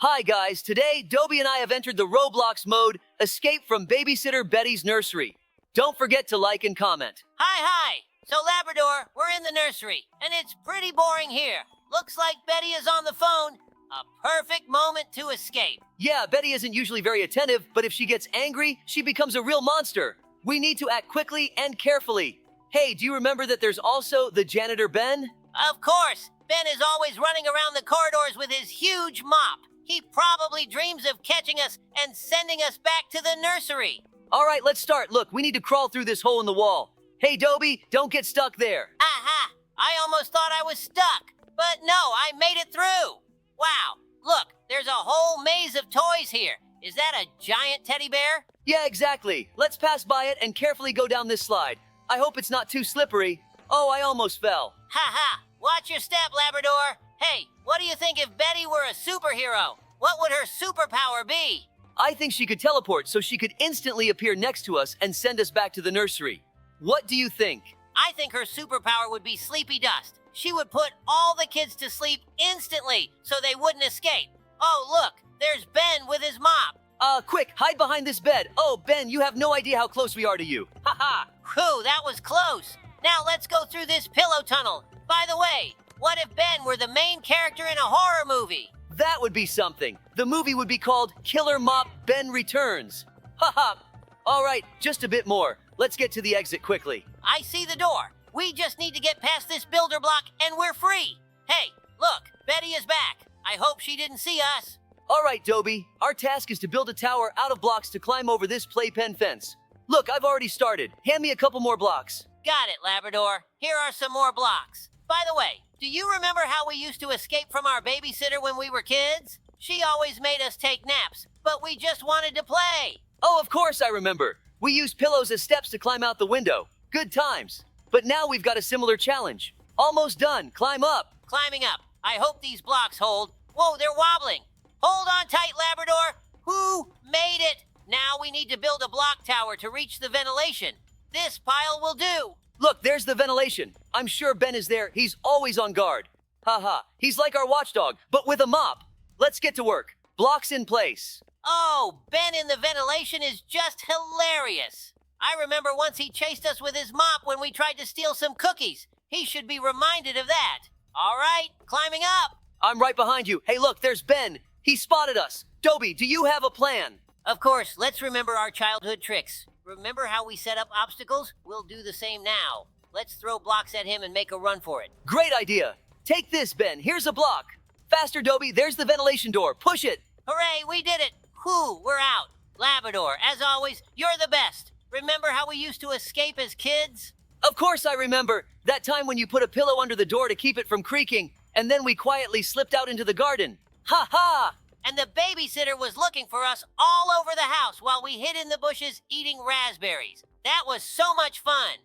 Hi guys, today Dobie and I have entered the Roblox mode, Escape from Babysitter Betty's Nursery. Don't forget to like and comment. Hi. So Labrador, we're in the nursery, and it's pretty boring here. Looks like Betty is on the phone. A perfect moment to escape. Yeah, Betty isn't usually very attentive, but if she gets angry, she becomes a real monster. We need to act quickly and carefully. Hey, do you remember that there's also the janitor Ben? Of course, Ben is always running around the corridors with his huge mop. He probably dreams of catching us and sending us back to the nursery. All right, let's start. Look, we need to crawl through this hole in the wall. Hey, Dobie, don't get stuck there. Aha! I almost thought I was stuck. But no, I made it through. Wow, look, there's a whole maze of toys here. Is that a giant teddy bear? Yeah, exactly. Let's pass by it and carefully go down this slide. I hope it's not too slippery. Oh, I almost fell. Ha! Watch your step, Labrador. Hey, what do you think if Betty were a superhero? What would her superpower be? I think she could teleport so she could instantly appear next to us and send us back to the nursery. What do you think? I think her superpower would be sleepy dust. She would put all the kids to sleep instantly so they wouldn't escape. Oh, look, there's Ben with his mop. Quick, hide behind this bed. Oh, Ben, you have no idea how close we are to you. Ha! Whew, that was close. Now let's go through this pillow tunnel. By the way, what if Ben were the main character in a horror movie? That would be something. The movie would be called Killer Mop Ben Returns. Ha! All right, just a bit more. Let's get to the exit quickly. I see the door. We just need to get past this builder block and we're free. Hey, look, Betty is back. I hope she didn't see us. All right, Dobie. Our task is to build a tower out of blocks to climb over this playpen fence. Look, I've already started. Hand me a couple more blocks. Got it, Labrador. Here are some more blocks. By the way, do you remember how we used to escape from our babysitter when we were kids? She always made us take naps, but we just wanted to play. Oh, of course I remember. We used pillows as steps to climb out the window. Good times. But now we've got a similar challenge. Almost done. Climb up. Climbing up. I hope these blocks hold. Whoa, they're wobbling. Hold on tight, Labrador. Who made it? Now we need to build a block tower to reach the ventilation. This pile will do. Look, there's the ventilation. I'm sure Ben is there. He's always on guard. Haha. He's like our watchdog, but with a mop. Let's get to work. Blocks in place. Oh, Ben in the ventilation is just hilarious. I remember once he chased us with his mop when we tried to steal some cookies. He should be reminded of that. All right, climbing up. I'm right behind you. Hey, look, there's Ben. He spotted us. Dobie, do you have a plan? Of course, let's remember our childhood tricks. Remember how we set up obstacles? We'll do the same now. Let's throw blocks at him and make a run for it. Great idea. Take this, Ben. Here's a block. Faster, Dobie. There's the ventilation door. Push it. Hooray, we did it. Whew, we're out. Labrador, as always, you're the best. Remember how we used to escape as kids? Of course I remember. That time when you put a pillow under the door to keep it from creaking, and then we quietly slipped out into the garden. Ha! And the babysitter was looking for us all over the house while we hid in the bushes eating raspberries. That was so much fun.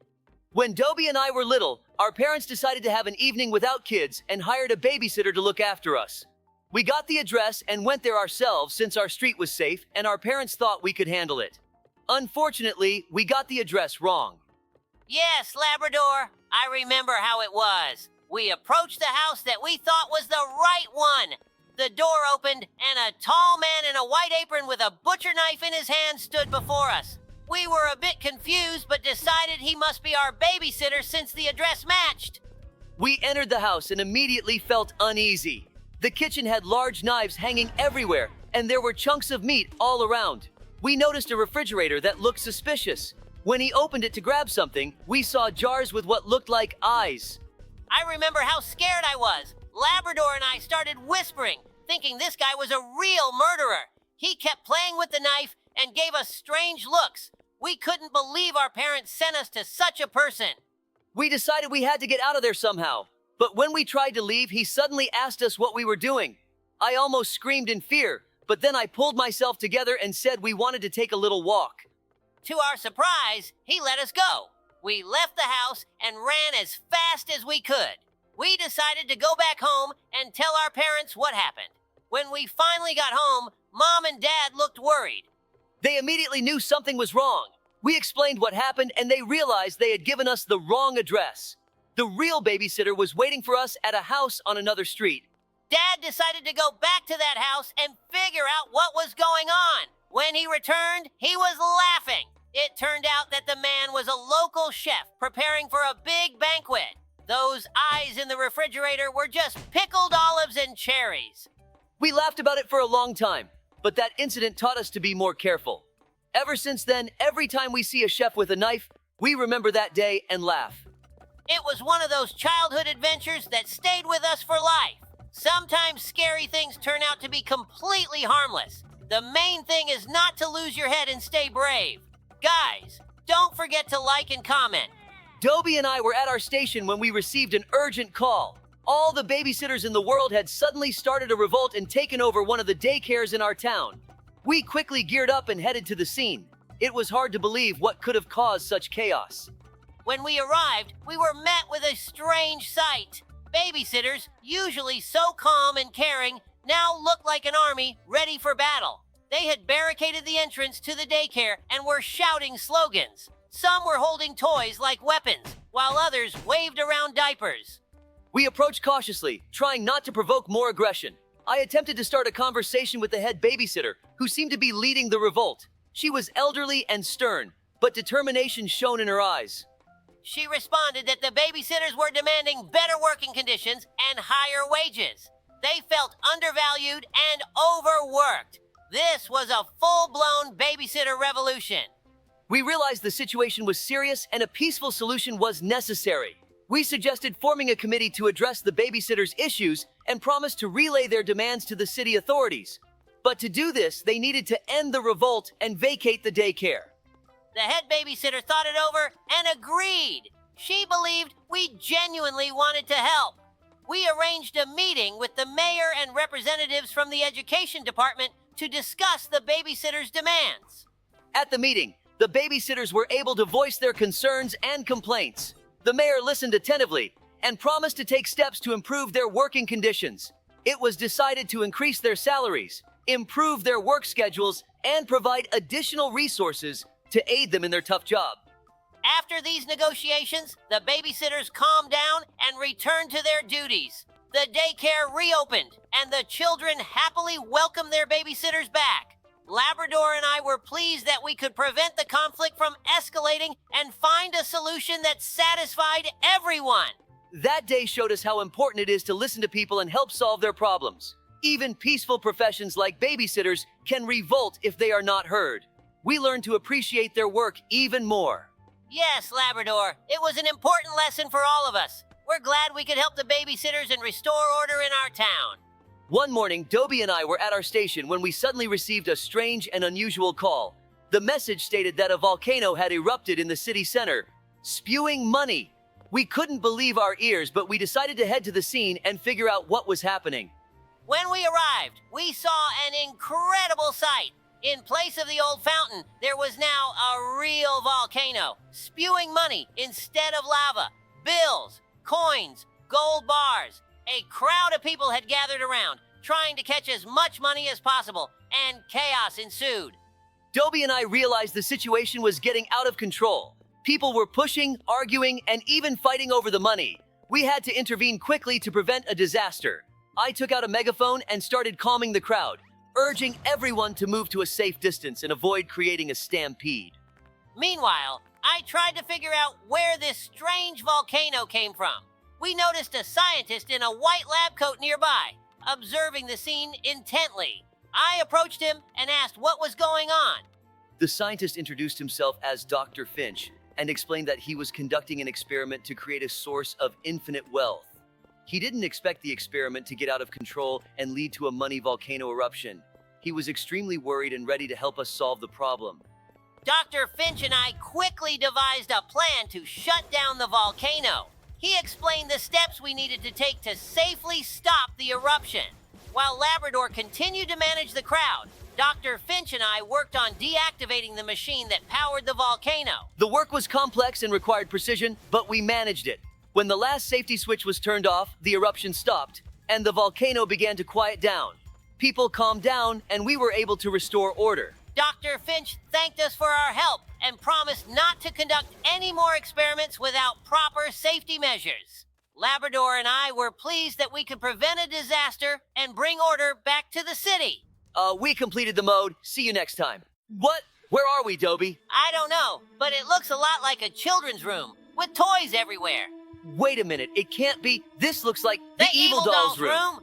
When Dobie and I were little, our parents decided to have an evening without kids and hired a babysitter to look after us. We got the address and went there ourselves since our street was safe and our parents thought we could handle it. Unfortunately, we got the address wrong. Yes, Labrador, I remember how it was. We approached the house that we thought was the right one. The door opened, and a tall man in a white apron with a butcher knife in his hand stood before us. We were a bit confused, but decided he must be our babysitter since the address matched. We entered the house and immediately felt uneasy. The kitchen had large knives hanging everywhere, and there were chunks of meat all around. We noticed a refrigerator that looked suspicious. When he opened it to grab something, we saw jars with what looked like eyes. I remember how scared I was. Labrador and I started whispering, thinking this guy was a real murderer. He kept playing with the knife and gave us strange looks. We couldn't believe our parents sent us to such a person. We decided we had to get out of there somehow. But when we tried to leave, he suddenly asked us what we were doing. I almost screamed in fear, but then I pulled myself together and said we wanted to take a little walk. To our surprise, he let us go. We left the house and ran as fast as we could. We decided to go back home and tell our parents what happened. When we finally got home, Mom and Dad looked worried. They immediately knew something was wrong. We explained what happened and they realized they had given us the wrong address. The real babysitter was waiting for us at a house on another street. Dad decided to go back to that house and figure out what was going on. When he returned, he was laughing. It turned out that the man was a local chef preparing for a big banquet. Those eyes in the refrigerator were just pickled olives and cherries. We laughed about it for a long time, but that incident taught us to be more careful. Ever since then, every time we see a chef with a knife, we remember that day and laugh. It was one of those childhood adventures that stayed with us for life. Sometimes scary things turn out to be completely harmless. The main thing is not to lose your head and stay brave. Guys, don't forget to like and comment. Dobie and I were at our station when we received an urgent call. All the babysitters in the world had suddenly started a revolt and taken over one of the daycares in our town. We quickly geared up and headed to the scene. It was hard to believe what could have caused such chaos. When we arrived, we were met with a strange sight. Babysitters, usually so calm and caring, now looked like an army ready for battle. They had barricaded the entrance to the daycare and were shouting slogans. Some were holding toys like weapons, while others waved around diapers. We approached cautiously, trying not to provoke more aggression. I attempted to start a conversation with the head babysitter, who seemed to be leading the revolt. She was elderly and stern, but determination shone in her eyes. She responded that the babysitters were demanding better working conditions and higher wages. They felt undervalued and overworked. This was a full-blown babysitter revolution. We realized the situation was serious and a peaceful solution was necessary. We suggested forming a committee to address the babysitters' issues and promised to relay their demands to the city authorities. But to do this, they needed to end the revolt and vacate the daycare. The head babysitter thought it over and agreed. She believed we genuinely wanted to help. We arranged a meeting with the mayor and representatives from the education department to discuss the babysitters' demands. At the meeting, the babysitters were able to voice their concerns and complaints. The mayor listened attentively and promised to take steps to improve their working conditions. It was decided to increase their salaries, improve their work schedules, and provide additional resources to aid them in their tough job. After these negotiations, the babysitters calmed down and returned to their duties. The daycare reopened, and the children happily welcomed their babysitters back. Labrador and I were pleased that we could prevent the conflict from escalating and find a solution that satisfied everyone. That day showed us how important it is to listen to people and help solve their problems. Even peaceful professions like babysitters can revolt if they are not heard. We learned to appreciate their work even more. Yes, Labrador, it was an important lesson for all of us. We're glad we could help the babysitters and restore order in our town. One morning, Dobie and I were at our station when we suddenly received a strange and unusual call. The message stated that a volcano had erupted in the city center, spewing money. We couldn't believe our ears, but we decided to head to the scene and figure out what was happening. When we arrived, we saw an incredible sight. In place of the old fountain, there was now a real volcano, spewing money instead of lava, bills, coins, gold bars. A crowd of people had gathered around, trying to catch as much money as possible, and chaos ensued. Dobie and I realized the situation was getting out of control. People were pushing, arguing, and even fighting over the money. We had to intervene quickly to prevent a disaster. I took out a megaphone and started calming the crowd, urging everyone to move to a safe distance and avoid creating a stampede. Meanwhile, I tried to figure out where this strange volcano came from. We noticed a scientist in a white lab coat nearby, observing the scene intently. I approached him and asked what was going on. The scientist introduced himself as Dr. Finch and explained that he was conducting an experiment to create a source of infinite wealth. He didn't expect the experiment to get out of control and lead to a money volcano eruption. He was extremely worried and ready to help us solve the problem. Dr. Finch and I quickly devised a plan to shut down the volcano. He explained the steps we needed to take to safely stop the eruption. While Labrador continued to manage the crowd, Dr. Finch and I worked on deactivating the machine that powered the volcano. The work was complex and required precision, but we managed it. When the last safety switch was turned off, the eruption stopped, and the volcano began to quiet down. People calmed down, and we were able to restore order. Dr. Finch thanked us for our help and promised not to conduct any more experiments without proper safety measures. Labrador and I were pleased that we could prevent a disaster and bring order back to the city. We completed the mode. See you next time. What? Where are we, Dobie? I don't know, but it looks a lot like a children's room with toys everywhere. Wait a minute. It can't be. This looks like the Evil Doll's room.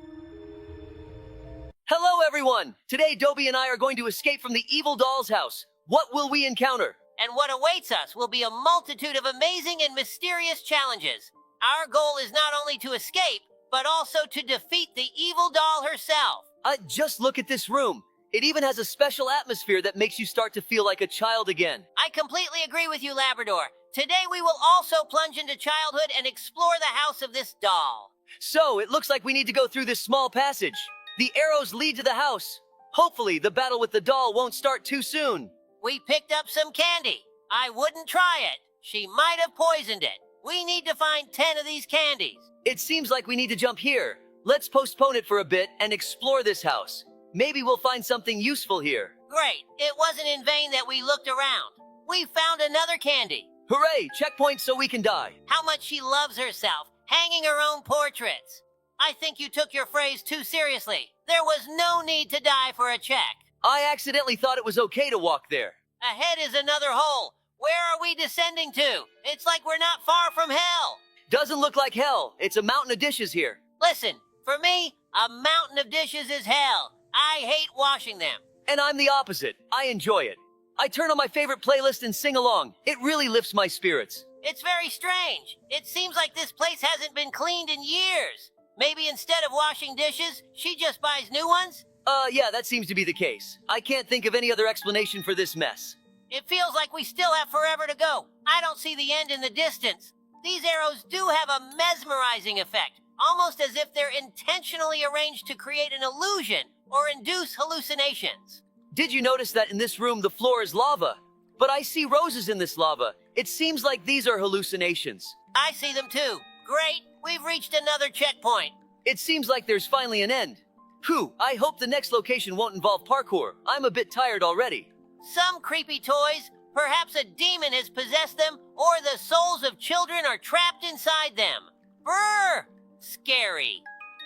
Hello, everyone. Today, Dobie and I are going to escape from the Evil Doll's house. What will we encounter? And what awaits us will be a multitude of amazing and mysterious challenges. Our goal is not only to escape, but also to defeat the evil doll herself. Just look at this room. It even has a special atmosphere that makes you start to feel like a child again. I completely agree with you, Labrador. Today we will also plunge into childhood and explore the house of this doll. So, it looks like we need to go through this small passage. The arrows lead to the house. Hopefully, the battle with the doll won't start too soon. We picked up some candy. I wouldn't try it. She might have poisoned it. We need to find 10 of these candies. It seems like we need to jump here. Let's postpone it for a bit and explore this house. Maybe we'll find something useful here. Great. It wasn't in vain that we looked around. We found another candy. Hooray! Checkpoint so we can die. How much she loves herself, hanging her own portraits. I think you took your phrase too seriously. There was no need to die for a check. I accidentally thought it was okay to walk there. Ahead is another hole. Where are we descending to? It's like we're not far from hell. Doesn't look like hell. It's a mountain of dishes here. Listen, for me, a mountain of dishes is hell. I hate washing them. And I'm the opposite. I enjoy it. I turn on my favorite playlist and sing along. It really lifts my spirits. It's very strange. It seems like this place hasn't been cleaned in years. Maybe instead of washing dishes, she just buys new ones? Yeah, that seems to be the case. I can't think of any other explanation for this mess. It feels like we still have forever to go. I don't see the end in the distance. These arrows do have a mesmerizing effect, almost as if they're intentionally arranged to create an illusion or induce hallucinations. Did you notice that in this room the floor is lava? But I see roses in this lava. It seems like these are hallucinations. I see them too. Great, we've reached another checkpoint. It seems like there's finally an end. Phew, I hope the next location won't involve parkour. I'm a bit tired already. Some creepy toys, perhaps a demon has possessed them, or the souls of children are trapped inside them. Brr! Scary.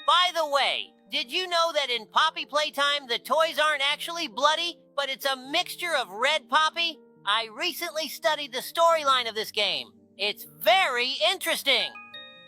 By the way, did you know that in Poppy Playtime, the toys aren't actually bloody, but it's a mixture of red Poppy? I recently studied the storyline of this game. It's very interesting.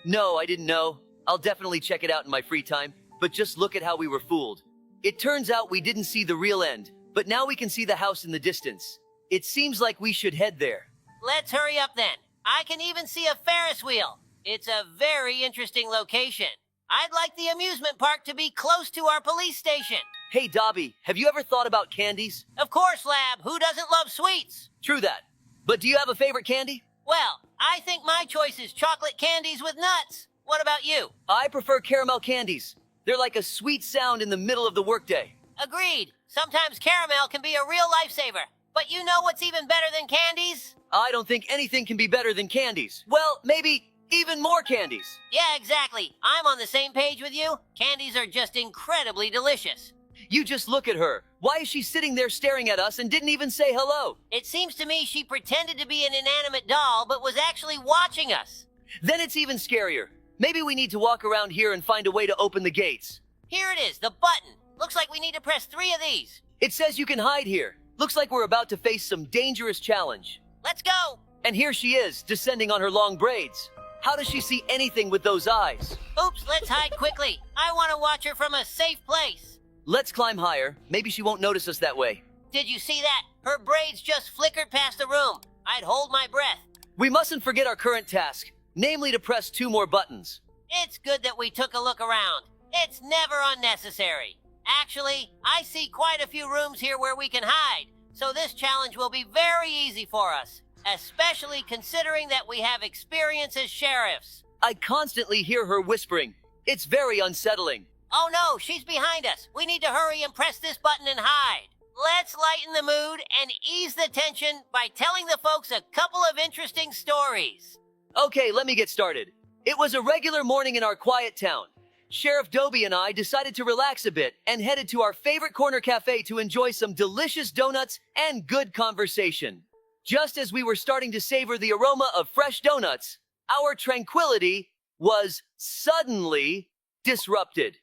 No, I didn't know. I'll definitely check it out in my free time, but just look at how we were fooled. It turns out we didn't see the real end, but now we can see the house in the distance. It seems like we should head there. Let's hurry up then. I can even see a Ferris wheel. It's a very interesting location. I'd like the amusement park to be close to our police station. Hey, Dobie, have you ever thought about candies? Of course, Lab. Who doesn't love sweets? True that. But do you have a favorite candy? Well, I think my choice is chocolate candies with nuts. What about you? I prefer caramel candies. They're like a sweet sound in the middle of the workday. Agreed. Sometimes caramel can be a real lifesaver. But you know what's even better than candies? I don't think anything can be better than candies. Well, maybe even more candies. Yeah, exactly. I'm on the same page with you. Candies are just incredibly delicious. You just look at her. Why is she sitting there staring at us and didn't even say hello? It seems to me she pretended to be an inanimate doll, but was actually watching us. Then it's even scarier. Maybe we need to walk around here and find a way to open the gates. Here it is, the button. Looks like we need to press 3 of these. It says you can hide here. Looks like we're about to face some dangerous challenge. Let's go. And here she is, descending on her long braids. How does she see anything with those eyes? Oops, let's hide quickly. I want to watch her from a safe place. Let's climb higher. Maybe she won't notice us that way. Did you see that? Her braids just flickered past the room. I'd hold my breath. We mustn't forget our current task, namely to press 2 more buttons. It's good that we took a look around. It's never unnecessary. Actually, I see quite a few rooms here where we can hide, so this challenge will be very easy for us, especially considering that we have experience as sheriffs. I constantly hear her whispering. It's very unsettling. Oh no, she's behind us. We need to hurry and press this button and hide. Let's lighten the mood and ease the tension by telling the folks a couple of interesting stories. Okay, let me get started. It was a regular morning in our quiet town. Sheriff Dobie and I decided to relax a bit and headed to our favorite corner cafe to enjoy some delicious donuts and good conversation. Just as we were starting to savor the aroma of fresh donuts, our tranquility was suddenly disrupted.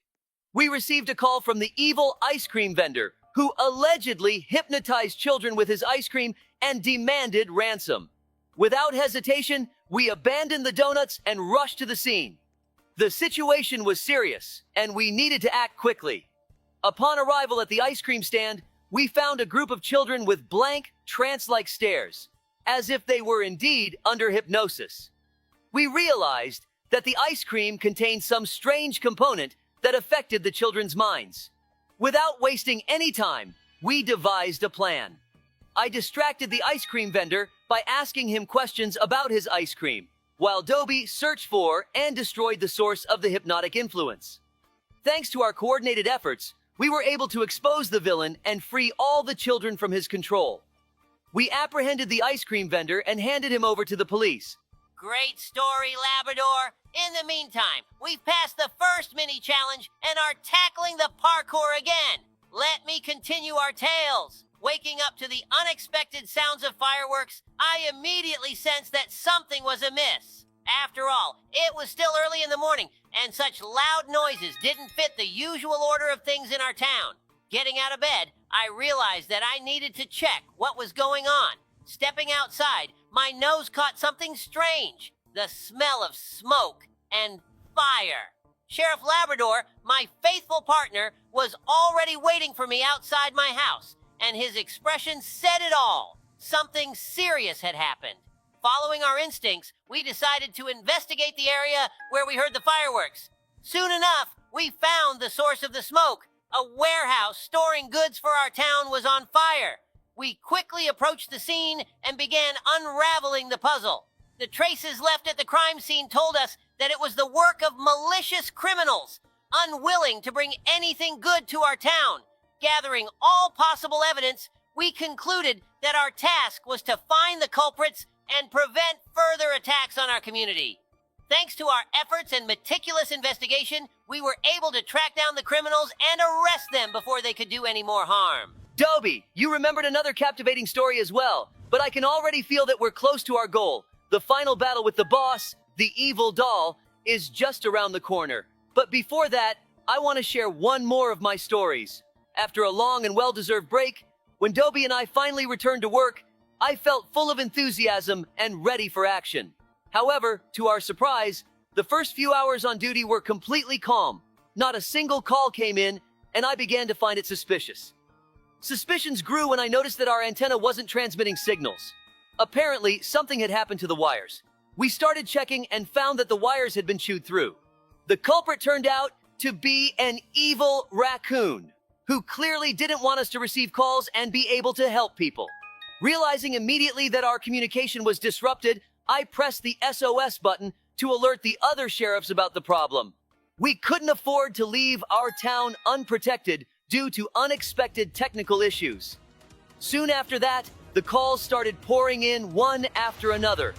We received a call from the evil ice cream vendor, who allegedly hypnotized children with his ice cream and demanded ransom. Without hesitation, we abandoned the donuts and rushed to the scene. The situation was serious, and we needed to act quickly. Upon arrival at the ice cream stand, we found a group of children with blank, trance-like stares, as if they were indeed under hypnosis. We realized that the ice cream contained some strange component that affected the children's minds. Without wasting any time, we devised a plan. I distracted the ice cream vendor by asking him questions about his ice cream, while Dobie searched for and destroyed the source of the hypnotic influence. Thanks to our coordinated efforts, we were able to expose the villain and free all the children from his control. We apprehended the ice cream vendor and handed him over to the police. Great story, Labrador. In the meantime, we've passed the first mini-challenge and are tackling the parkour again. Let me continue our tales. Waking up to the unexpected sounds of fireworks, I immediately sensed that something was amiss. After all, it was still early in the morning, and such loud noises didn't fit the usual order of things in our town. Getting out of bed, I realized that I needed to check what was going on. Stepping outside, my nose caught something strange. The smell of smoke and fire. Sheriff Labrador, my faithful partner, was already waiting for me outside my house, and his expression said it all. Something serious had happened. Following our instincts, we decided to investigate the area where we heard the fireworks. Soon enough, we found the source of the smoke. A warehouse storing goods for our town was on fire. We quickly approached the scene and began unraveling the puzzle. The traces left at the crime scene told us that it was the work of malicious criminals, unwilling to bring anything good to our town. Gathering all possible evidence, we concluded that our task was to find the culprits and prevent further attacks on our community. Thanks to our efforts and meticulous investigation, we were able to track down the criminals and arrest them before they could do any more harm. Dobie, you remembered another captivating story as well, but I can already feel that we're close to our goal. The final battle with the boss, the evil doll, is just around the corner. But before that, I want to share one more of my stories. After a long and well-deserved break, when Dobie and I finally returned to work, I felt full of enthusiasm and ready for action. However, to our surprise, the first few hours on duty were completely calm. Not a single call came in, and I began to find it suspicious. Suspicions grew when I noticed that our antenna wasn't transmitting signals. Apparently, something had happened to the wires. We started checking and found that the wires had been chewed through. The culprit turned out to be an evil raccoon, who clearly didn't want us to receive calls and be able to help people. Realizing immediately that our communication was disrupted, I pressed the SOS button to alert the other sheriffs about the problem. We couldn't afford to leave our town unprotected due to unexpected technical issues. Soon after that, the calls started pouring in one after another.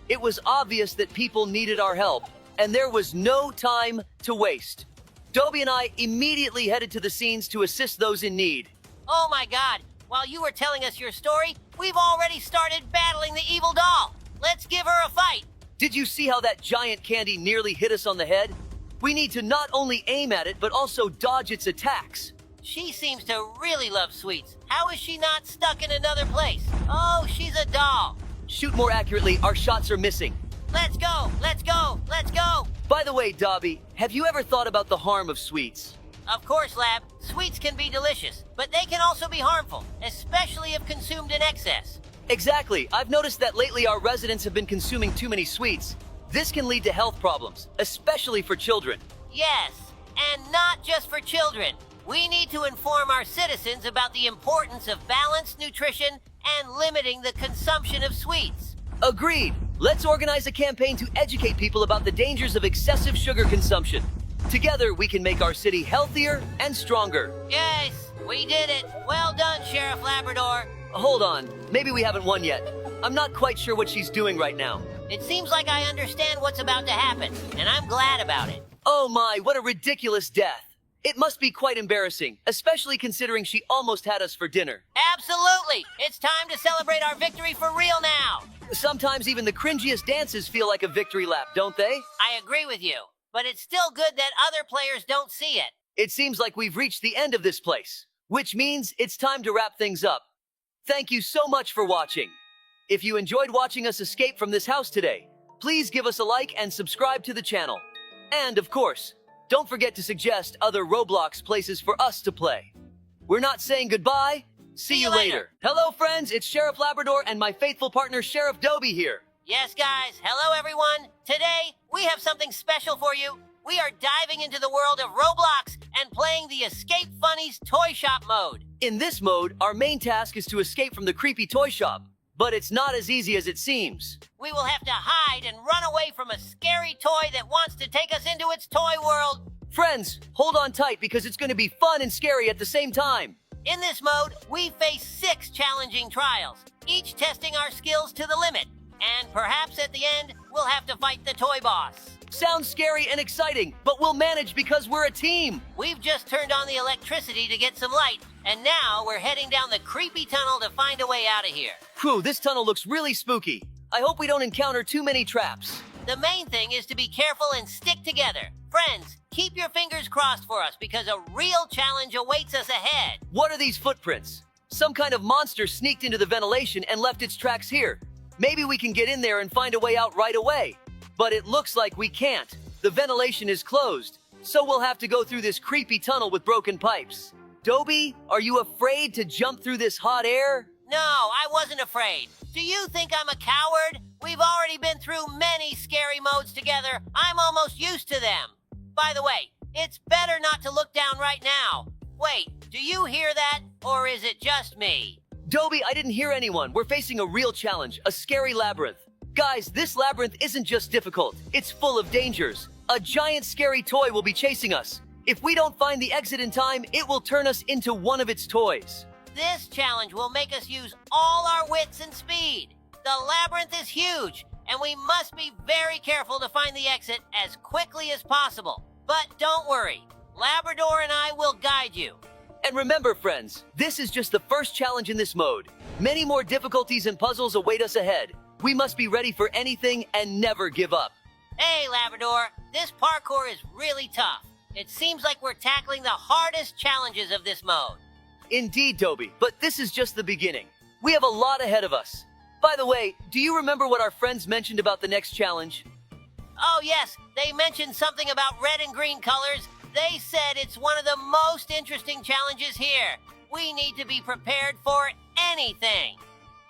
It was obvious that people needed our help, and there was no time to waste. Dobie and I immediately headed to the scenes to assist those in need. Oh my God, while you were telling us your story, we've already started battling the evil doll. Let's give her a fight. Did you see how that giant candy nearly hit us on the head? We need to not only aim at it, but also dodge its attacks. She seems to really love sweets. How is she not stuck in another place? Oh, she's a doll. Shoot more accurately, our shots are missing. Let's go, let's go, let's go. By the way, Dobie, have you ever thought about the harm of sweets? Of course, Lab. Sweets can be delicious, but they can also be harmful, especially if consumed in excess. Exactly. I've noticed that lately our residents have been consuming too many sweets. This can lead to health problems, especially for children. Yes, and not just for children. We need to inform our citizens about the importance of balanced nutrition and limiting the consumption of sweets. Agreed. Let's organize a campaign to educate people about the dangers of excessive sugar consumption. Together, we can make our city healthier and stronger. Yes, we did it. Well done, Sheriff Labrador. Hold on. Maybe we haven't won yet. I'm not quite sure what she's doing right now. It seems like I understand what's about to happen, and I'm glad about it. Oh my, what a ridiculous death. It must be quite embarrassing, especially considering she almost had us for dinner. Absolutely! It's time to celebrate our victory for real now! Sometimes even the cringiest dances feel like a victory lap, don't they? I agree with you, but it's still good that other players don't see it. It seems like we've reached the end of this place. which means it's time to wrap things up. Thank you so much for watching. If you enjoyed watching us escape from this house today, please give us a like and subscribe to the channel. And of course, don't forget to suggest other Roblox places for us to play. We're not saying goodbye. See you later. Hello friends, it's Sheriff Labrador and my faithful partner Sheriff Dobie here. Yes, guys. Hello, everyone. Today, we have something special for you. We are diving into the world of Roblox and playing the Escape Funnies Toy Shop mode. In this mode, our main task is to escape from the creepy toy shop. But it's not as easy as it seems. We will have to hide and run away from a scary toy that wants to take us into its toy world. Friends, hold on tight because it's going to be fun and scary at the same time. In this mode, we face 6 challenging trials, each testing our skills to the limit. And perhaps at the end, we'll have to fight the toy boss. Sounds scary and exciting, but we'll manage because we're a team. We've just turned on the electricity to get some light, and now we're heading down the creepy tunnel to find a way out of here. Whew, this tunnel looks really spooky. I hope we don't encounter too many traps. The main thing is to be careful and stick together. Friends, keep your fingers crossed for us because a real challenge awaits us ahead. What are these footprints? Some kind of monster sneaked into the ventilation and left its tracks here. Maybe we can get in there and find a way out right away. But it looks like we can't. The ventilation is closed, so we'll have to go through this creepy tunnel with broken pipes. Dobie, are you afraid to jump through this hot air? No, I wasn't afraid. Do you think I'm a coward? We've already been through many scary modes together. I'm almost used to them. By the way, it's better not to look down right now. Wait, do you hear that? Or is it just me? Dobie, I didn't hear anyone. We're facing a real challenge, a scary labyrinth. Guys, this labyrinth isn't just difficult, it's full of dangers. A giant scary toy will be chasing us. If we don't find the exit in time, it will turn us into one of its toys. This challenge will make us use all our wits and speed. The labyrinth is huge, and we must be very careful to find the exit as quickly as possible. But don't worry, Labrador and I will guide you. And remember, friends, this is just the first challenge in this mode. Many more difficulties and puzzles await us ahead. We must be ready for anything and never give up. Hey, Labrador, this parkour is really tough. It seems like we're tackling the hardest challenges of this mode. Indeed, Dobie, but this is just the beginning. We have a lot ahead of us. By the way, do you remember what our friends mentioned about the next challenge? Oh, yes, they mentioned something about red and green colors. They said it's one of the most interesting challenges here. We need to be prepared for anything.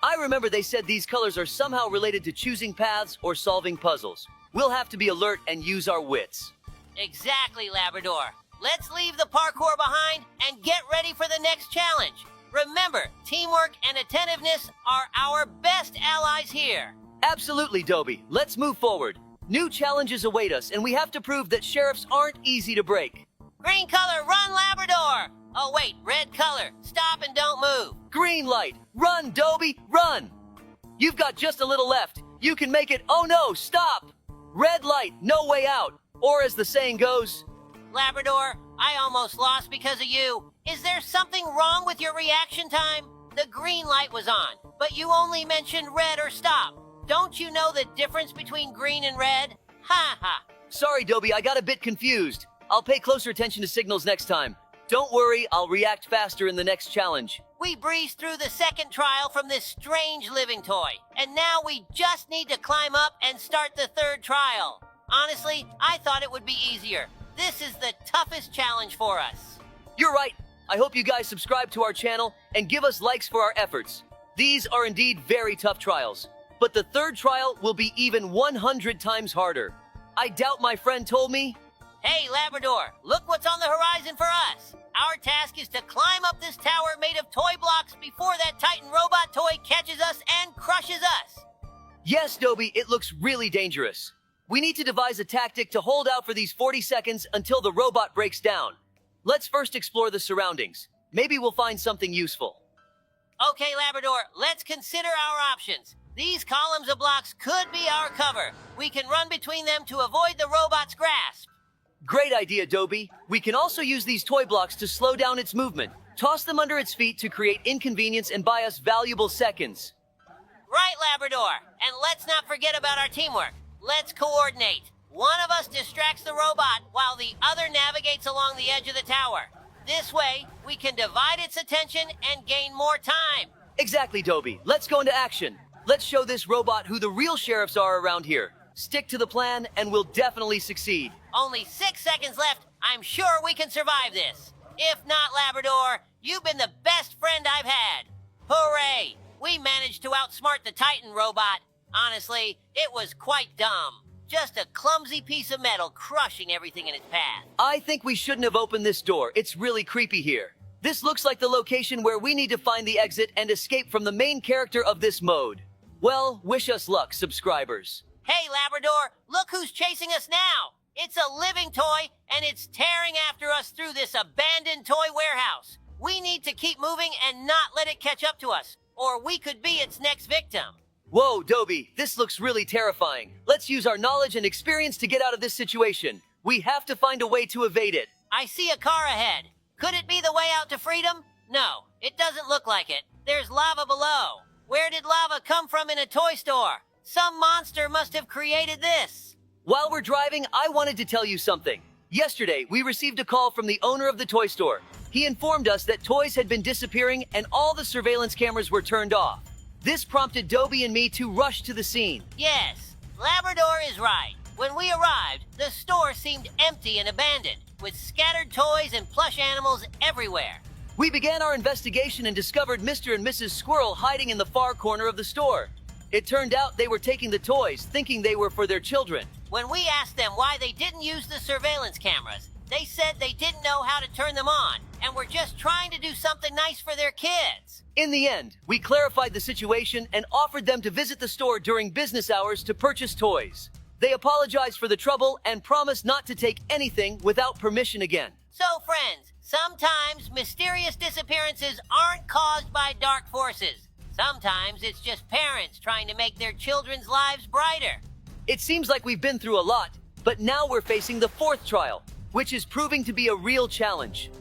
I remember they said these colors are somehow related to choosing paths or solving puzzles. We'll have to be alert and use our wits. Exactly, Labrador. Let's leave the parkour behind and get ready for the next challenge. Remember, teamwork and attentiveness are our best allies here. Absolutely, Dobie. Let's move forward. New challenges await us, and we have to prove that sheriffs aren't easy to break. Green color, run, Labrador! Oh, wait, red color, stop and don't move. Green light, run, Dobie, run! You've got just a little left. You can make it. Oh no, stop! Red light, no way out. Or as the saying goes, Labrador, I almost lost because of you. Is there something wrong with your reaction time? The green light was on, but you only mentioned red or stop. Don't you know the difference between green and red? Ha ha. Sorry, Dobie, I got a bit confused. I'll pay closer attention to signals next time. Don't worry, I'll react faster in the next challenge. We breezed through the second trial from this strange living toy, and now we just need to climb up and start the third trial. Honestly, I thought it would be easier. This is the toughest challenge for us. You're right. I hope you guys subscribe to our channel and give us likes for our efforts. These are indeed very tough trials, but the third trial will be even 100 times harder. I doubt my friend told me. Hey, Labrador, look what's on the horizon for us. Our task is to climb up this tower made of toy blocks before that Titan robot toy catches us and crushes us. Yes, Dobie, it looks really dangerous. We need to devise a tactic to hold out for these 40 seconds until the robot breaks down. Let's first explore the surroundings. Maybe we'll find something useful. Okay, Labrador, let's consider our options. These columns of blocks could be our cover. We can run between them to avoid the robot's grasp. Great idea, Dobie. We can also use these toy blocks to slow down its movement. Toss them under its feet to create inconvenience and buy us valuable seconds. Right, Labrador. And let's not forget about our teamwork. Let's coordinate. One of us distracts the robot while the other navigates along the edge of the tower. This way, we can divide its attention and gain more time. Exactly, Dobie. Let's go into action. Let's show this robot who the real sheriffs are around here. Stick to the plan, and we'll definitely succeed. Only 6 seconds left. I'm sure we can survive this. If not, Labrador, you've been the best friend I've had. Hooray! We managed to outsmart the Titan robot. Honestly, it was quite dumb. Just a clumsy piece of metal crushing everything in its path. I think we shouldn't have opened this door. It's really creepy here. This looks like the location where we need to find the exit and escape from the main character of this mode. Well, wish us luck, subscribers. Hey, Labrador, look who's chasing us now. It's a living toy, and it's tearing after us through this abandoned toy warehouse. We need to keep moving and not let it catch up to us, or we could be its next victim. Whoa, Dobie, this looks really terrifying. Let's use our knowledge and experience to get out of this situation. We have to find a way to evade it. I see a car ahead. Could it be the way out to freedom? No, it doesn't look like it. There's lava below. Where did lava come from in a toy store? Some monster must have created this. While we're driving, I wanted to tell you something. Yesterday, we received a call from the owner of the toy store. He informed us that toys had been disappearing and all the surveillance cameras were turned off. This prompted Dobie and me to rush to the scene. Yes, Labrador is right. When we arrived, the store seemed empty and abandoned, with scattered toys and plush animals everywhere. We began our investigation and discovered Mr. and Mrs. Squirrel hiding in the far corner of the store. It turned out they were taking the toys, thinking they were for their children. When we asked them why they didn't use the surveillance cameras, they said they didn't know how to turn them on and were just trying to do something nice for their kids. In the end, we clarified the situation and offered them to visit the store during business hours to purchase toys. They apologized for the trouble and promised not to take anything without permission again. So, friends, sometimes mysterious disappearances aren't caused by dark forces. Sometimes it's just parents trying to make their children's lives brighter. It seems like we've been through a lot, but now we're facing the fourth trial, which is proving to be a real challenge.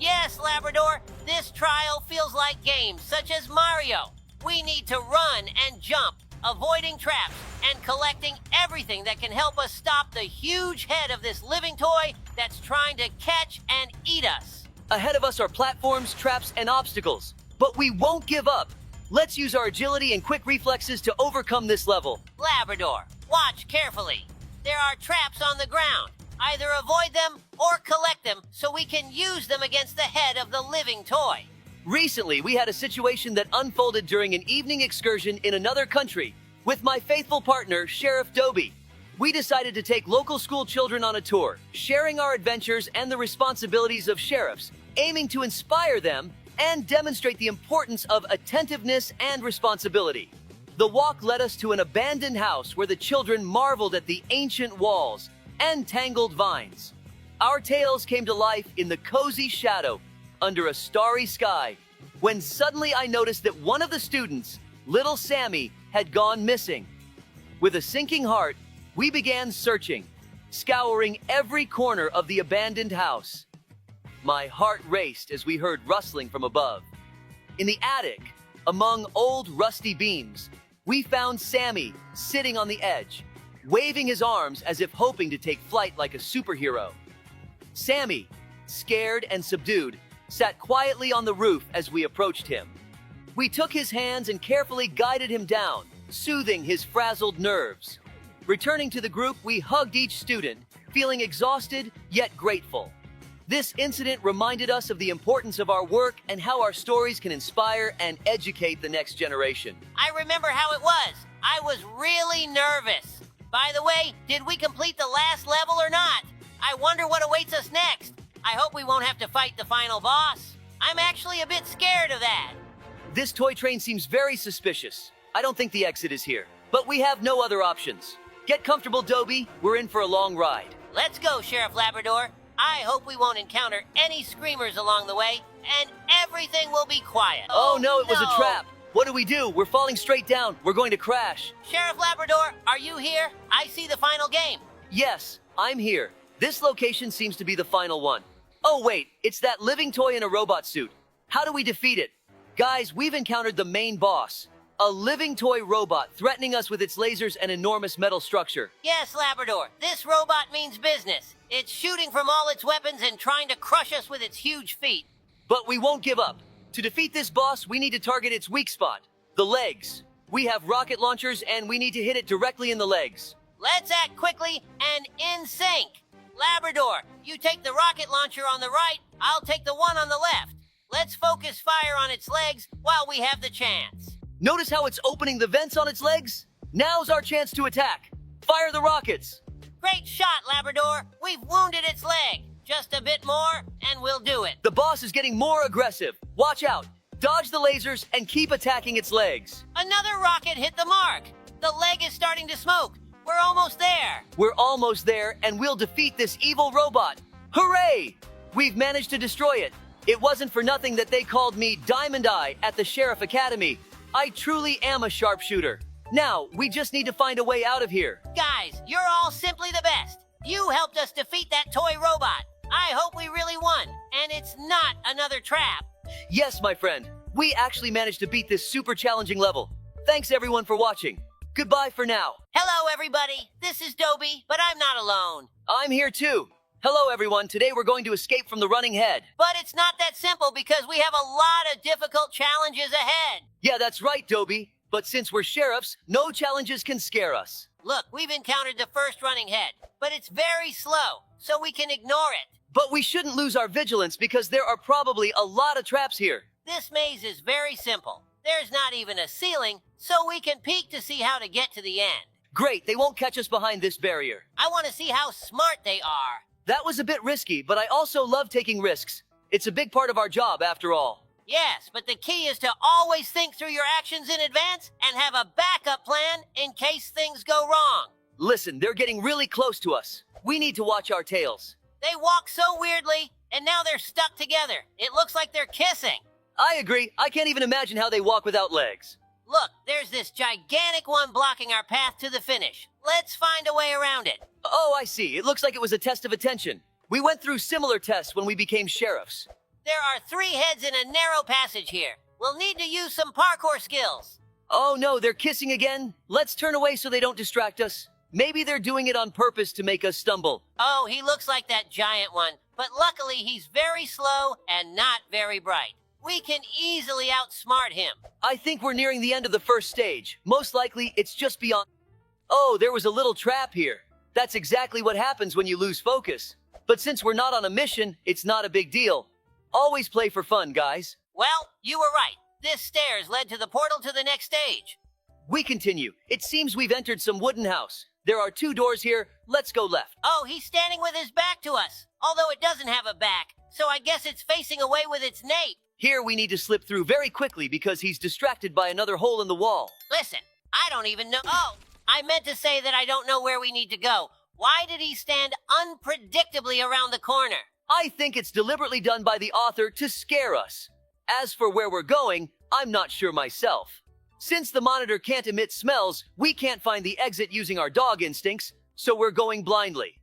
Yes, Labrador, this trial feels like games such as Mario. We need to run and jump, avoiding traps, and collecting everything that can help us stop the huge head of this living toy that's trying to catch and eat us. Ahead of us are platforms, traps, and obstacles, but we won't give up. Let's use our agility and quick reflexes to overcome this level. Labrador, watch carefully. There are traps on the ground. Either avoid them or collect them so we can use them against the head of the living toy. Recently, we had a situation that unfolded during an evening excursion in another country with my faithful partner, Sheriff Dobie. We decided to take local school children on a tour, sharing our adventures and the responsibilities of sheriffs, aiming to inspire them and demonstrate the importance of attentiveness and responsibility. The walk led us to an abandoned house where the children marveled at the ancient walls and tangled vines. Our tales came to life in the cozy shadow under a starry sky, when suddenly I noticed that one of the students, little Sammy, had gone missing. With a sinking heart, we began searching, scouring every corner of the abandoned house. My heart raced as we heard rustling from above. In the attic, among old rusty beams, we found Sammy sitting on the edge, waving his arms as if hoping to take flight like a superhero. Sammy, scared and subdued, sat quietly on the roof as we approached him. We took his hands and carefully guided him down, soothing his frazzled nerves. Returning to the group, we hugged each student, feeling exhausted yet grateful. This incident reminded us of the importance of our work and how our stories can inspire and educate the next generation. I remember how it was. I was really nervous. By the way, did we complete the last level or not? I wonder what awaits us next. I hope we won't have to fight the final boss. I'm actually a bit scared of that. This toy train seems very suspicious. I don't think the exit is here, but we have no other options. Get comfortable, Dobie. We're in for a long ride. Let's go, Sheriff Labrador. I hope we won't encounter any screamers along the way, and everything will be quiet. Oh no, it was a trap. What do? We're falling straight down. We're going to crash. Sheriff Labrador, are you here? I see the final game. Yes, I'm here. This location seems to be the final one. Oh wait, it's that living toy in a robot suit. How do we defeat it? Guys, we've encountered the main boss. A living toy robot threatening us with its lasers and enormous metal structure. Yes, Labrador, this robot means business. It's shooting from all its weapons and trying to crush us with its huge feet. But we won't give up. To defeat this boss, we need to target its weak spot, the legs. We have rocket launchers and we need to hit it directly in the legs. Let's act quickly and in sync. Labrador, you take the rocket launcher on the right, I'll take the one on the left. Let's focus fire on its legs while we have the chance. Notice how it's opening the vents on its legs? Now's our chance to attack. Fire the rockets. Great shot, Labrador. We've wounded its leg. Just a bit more, and we'll do it. The boss is getting more aggressive. Watch out. Dodge the lasers and keep attacking its legs. Another rocket hit the mark. The leg is starting to smoke. We're almost there. We're almost there, and we'll defeat this evil robot. Hooray! We've managed to destroy it. It wasn't for nothing that they called me Diamond Eye at the Sheriff Academy. I truly am a sharpshooter. Now, we just need to find a way out of here. Guys, you're all simply the best. You helped us defeat that toy robot. I hope we really won, and it's not another trap. Yes, my friend. We actually managed to beat this super challenging level. Thanks everyone for watching. Goodbye for now. Hello, everybody. This is Dobie, but I'm not alone. I'm here too. Hello everyone. Today we're going to escape from the running head. But it's not that simple because we have a lot of difficult challenges ahead. Yeah, that's right, Dobie. But since we're sheriffs, no challenges can scare us. Look, we've encountered the first running head, but it's very slow, so we can ignore it. But we shouldn't lose our vigilance because there are probably a lot of traps here. This maze is very simple. There's not even a ceiling, so we can peek to see how to get to the end. Great, they won't catch us behind this barrier. I want to see how smart they are. That was a bit risky, but I also love taking risks. It's a big part of our job, after all. Yes, but the key is to always think through your actions in advance and have a backup plan in case things go wrong. Listen, they're getting really close to us. We need to watch our tails. They walk so weirdly, and now they're stuck together. It looks like they're kissing. I agree. I can't even imagine how they walk without legs. Look, there's this gigantic one blocking our path to the finish. Let's find a way around it. Oh, I see. It looks like it was a test of attention. We went through similar tests when we became sheriffs. There are 3 heads in a narrow passage here. We'll need to use some parkour skills. Oh no, they're kissing again? Let's turn away so they don't distract us. Maybe they're doing it on purpose to make us stumble. Oh, he looks like that giant one, but luckily he's very slow and not very bright. We can easily outsmart him. I think we're nearing the end of the first stage. Most likely, it's just beyond... Oh, there was a little trap here. That's exactly what happens when you lose focus. But since we're not on a mission, it's not a big deal. Always play for fun, guys. Well, you were right. This stairs led to the portal to the next stage. We continue. It seems we've entered some wooden house. There are 2 doors here. Let's go left. Oh, he's standing with his back to us. Although it doesn't have a back, so I guess it's facing away with its nape. Here we need to slip through very quickly because he's distracted by another hole in the wall. Listen, I don't even know. Oh, I meant to say that I don't know where we need to go. Why did he stand unpredictably around the corner? I think it's deliberately done by the author to scare us. As for where we're going, I'm not sure myself. Since the monitor can't emit smells, we can't find the exit using our dog instincts, so we're going blindly.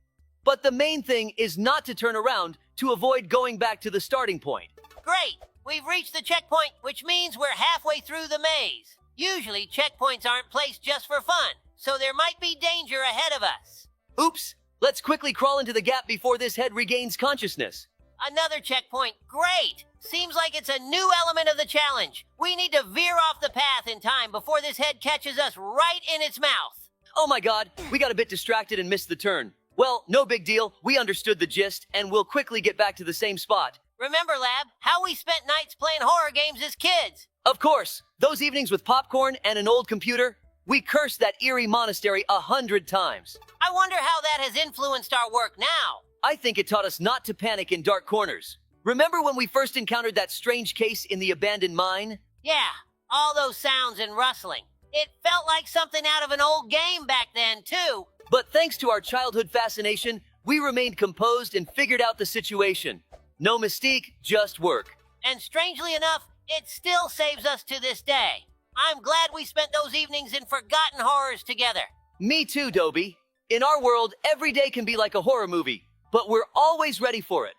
But the main thing is not to turn around to avoid going back to the starting point. Great! We've reached the checkpoint, which means we're halfway through the maze. Usually, checkpoints aren't placed just for fun, so there might be danger ahead of us. Oops! Let's quickly crawl into the gap before this head regains consciousness. Another checkpoint. Great! Seems like it's a new element of the challenge. We need to veer off the path in time before this head catches us right in its mouth. Oh my god, we got a bit distracted and missed the turn. Well, no big deal. We understood the gist, and we'll quickly get back to the same spot. Remember, Lab, how we spent nights playing horror games as kids? Of course, those evenings with popcorn and an old computer, we cursed that eerie monastery 100 times. I wonder how that has influenced our work now. I think it taught us not to panic in dark corners. Remember when we first encountered that strange case in the abandoned mine? Yeah, all those sounds and rustling. It felt like something out of an old game back then, too. But thanks to our childhood fascination, we remained composed and figured out the situation. No mystique, just work. And strangely enough, it still saves us to this day. I'm glad we spent those evenings in forgotten horrors together. Me too, Dobie. In our world, every day can be like a horror movie, but we're always ready for it.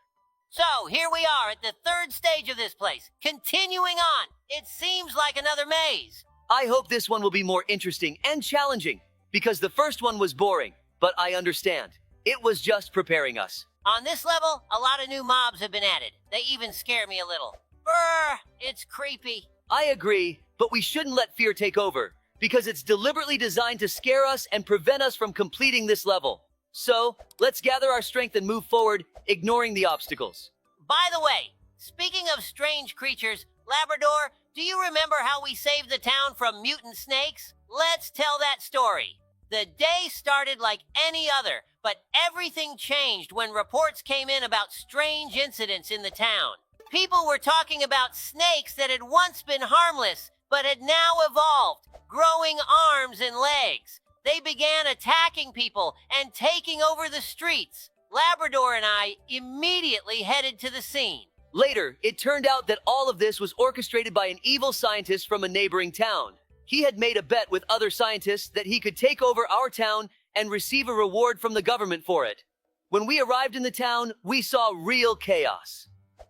So, here we are at the 3rd stage of this place, continuing on. It seems like another maze. I hope this one will be more interesting and challenging, because the first one was boring, but I understand. It was just preparing us. On this level, a lot of new mobs have been added. They even scare me a little. Brr, it's creepy. I agree, but we shouldn't let fear take over, because it's deliberately designed to scare us and prevent us from completing this level. So, let's gather our strength and move forward, ignoring the obstacles. By the way, speaking of strange creatures, Labrador, do you remember how we saved the town from mutant snakes? Let's tell that story. The day started like any other, but everything changed when reports came in about strange incidents in the town. People were talking about snakes that had once been harmless, but had now evolved, growing arms and legs. They began attacking people and taking over the streets. Labrador and I immediately headed to the scene. Later, it turned out that all of this was orchestrated by an evil scientist from a neighboring town. He had made a bet with other scientists that he could take over our town and receive a reward from the government for it. When we arrived in the town, we saw real chaos.